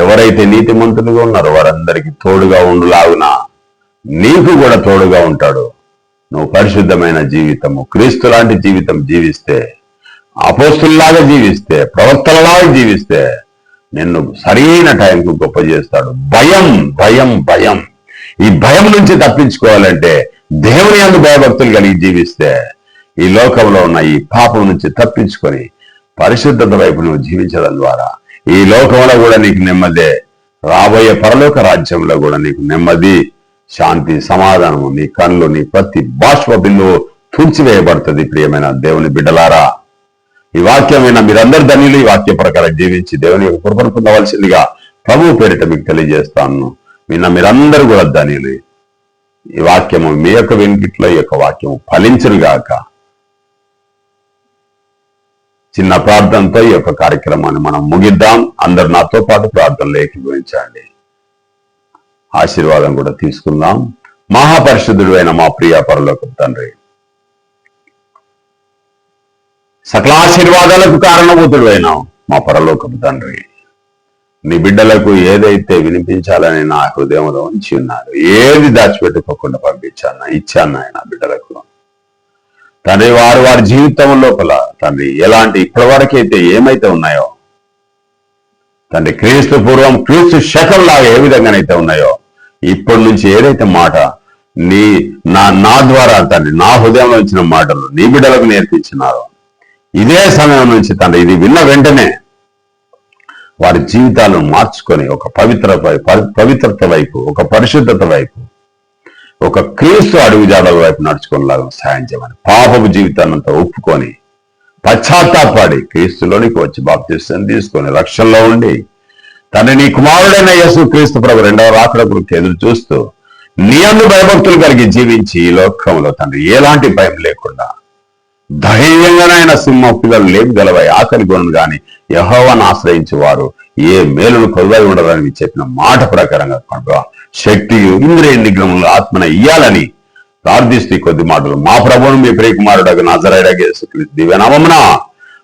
ఎవరైతే నీతిమంతులుగా ఉన్నారో వారందరికీ తోడుగా ఉండులాగున నీకు కూడా తోడుగా ఉంటాడు. నువ్వు పరిశుద్ధమైన జీవితము, క్రీస్తు లాంటి జీవితం జీవిస్తే, అపోస్తుల్లాగా జీవిస్తే, ప్రవక్తలలాగా జీవిస్తే నిన్ను సరైన టైంకు గొప్ప చేస్తాడు. భయం భయం భయం, ఈ భయం నుంచి తప్పించుకోవాలంటే దేవుని యందు భయభక్తులు కలిగి జీవిస్తే ఈ లోకంలో ఉన్న ఈ పాపం నుంచి తప్పించుకొని పరిశుద్ధత వైపు నువ్వు జీవించడం ద్వారా ఈ లోకంలో కూడా నీకు నెమ్మదే, రాబోయే పరలోక రాజ్యంలో కూడా నీకు నెమ్మది, శాంతి, సమాధానము నీ కళ్ళు, నీ ప్రతి బాష్ప బిల్లు తుంచివేయబడుతుంది. ప్రియమైన దేవుని బిడ్డలారా, ఈ వాక్యమైన మీరందరు ధన్యులు. ఈ వాక్య ప్రకారం జీవించి దేవుని యొక్క కృపను పొందవలసిందిగా ప్రభువు పేరిట మీకు తెలియజేస్తాను. మీరందరూ కూడా ధన్యులు. ఈ వాక్యము మీ యొక్క వెనుకిట్లో ఈ యొక్క వాక్యము ఫలించునుగాక. చిన్న ప్రార్థనతో ఈ యొక్క కార్యక్రమాన్ని మనం ముగిద్దాం. అందరు నాతో పాటు ప్రార్థనలు ఏకీభవించండి. ఆశీర్వాదం కూడా తీసుకుందాం. మహాపరిశుద్ధుడు అయిన మా ప్రియ పరలోకపు తండ్రి, సకల ఆశీర్వాదాలకు కారణభూతుడు అయినావు మా పరలోకపు తండ్రి, నీ బిడ్డలకు ఏదైతే వినిపించాలని నా హృదయంలో ఉంచి ఉన్నారు, ఏది దాచిపెట్టుకోకుండా పంపించాను ఇచ్చాను ఆయన బిడ్డలకు తండ్రి. వారి జీవితం లోపల తండ్రి ఎలాంటి ఇప్పటివరకైతే ఏమైతే ఉన్నాయో తండ్రి, క్రీస్తు పూర్వం క్రీస్తు శకం లాగా ఏ విధంగానైతే ఉన్నాయో ఇప్పటి నుంచి ఏదైతే మాట నా ద్వారా తండ్రి నా హృదయంలో ఇచ్చిన మాటలు నీ బిడ్డలకు నేర్పించినారో ఇదే సమయం నుంచి తండ్రి ఇది విన్న వెంటనే వారి జీవితాలను మార్చుకొని ఒక పవిత్రత వైపు, ఒక పరిశుద్ధత వైపు, ఒక క్రీస్తు అడుగుజాడల వైపు నడుచుకునేలాగా సాయం చేయమని, పాపపు జీవితాన్నంతా ఒప్పుకొని పశ్చాత్తాపడి క్రీస్తులోనికి వచ్చి బాప్తిసం తీసుకొని రక్షణలో ఉండి తండ్రి నీ కుమారుడైన యేసు క్రీస్తు ప్రభు రెండవ రాకడ గురించి ఎదురు చూస్తూ నీ అందు భయభక్తులు కలిగి జీవించి ఈ లోకంలో తండ్రి ఎలాంటి భయం లేకుండా ధైర్యంగానైనా సింహ పిల్లలు లేపగలవై ఆకలి కొను గాని యెహోవాను ఆశ్రయించి వారు ఏ మేలును కొలువై ఉండరని చెప్పిన మాట ప్రకారంగా శక్తియు ఇంద్రియ నిగ్రహములు ఆత్మన ఇయ్యాలని ప్రార్థిస్తూ కొద్ది మాటలు మా ప్రభువును మీ ప్రియకుమారుడు నజరేయుడగు యేసుక్రీస్తు దివ్యనామమున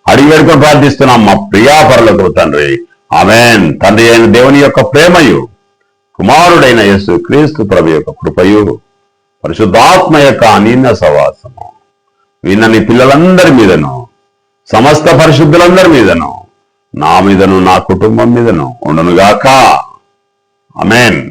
అడిగి వేడుకొని ప్రార్థిస్తున్నాం మా ప్రియా పరలోకపు తండ్రి. ఆమేన్. తండ్రి అయిన దేవుని యొక్క ప్రేమయు, కుమారుడైన యేసు క్రీస్తు ప్రభు యొక్క కృపయు, పరిశుద్ధాత్మ యొక్క అన్యోన్య సహవాసము విన్నని పిల్లలందరి మీదను, సమస్త పరిశుద్ధులందరి మీదను, నా మీదను, నా కుటుంబం మీదను ఉండునుగాక. ఆమేన్.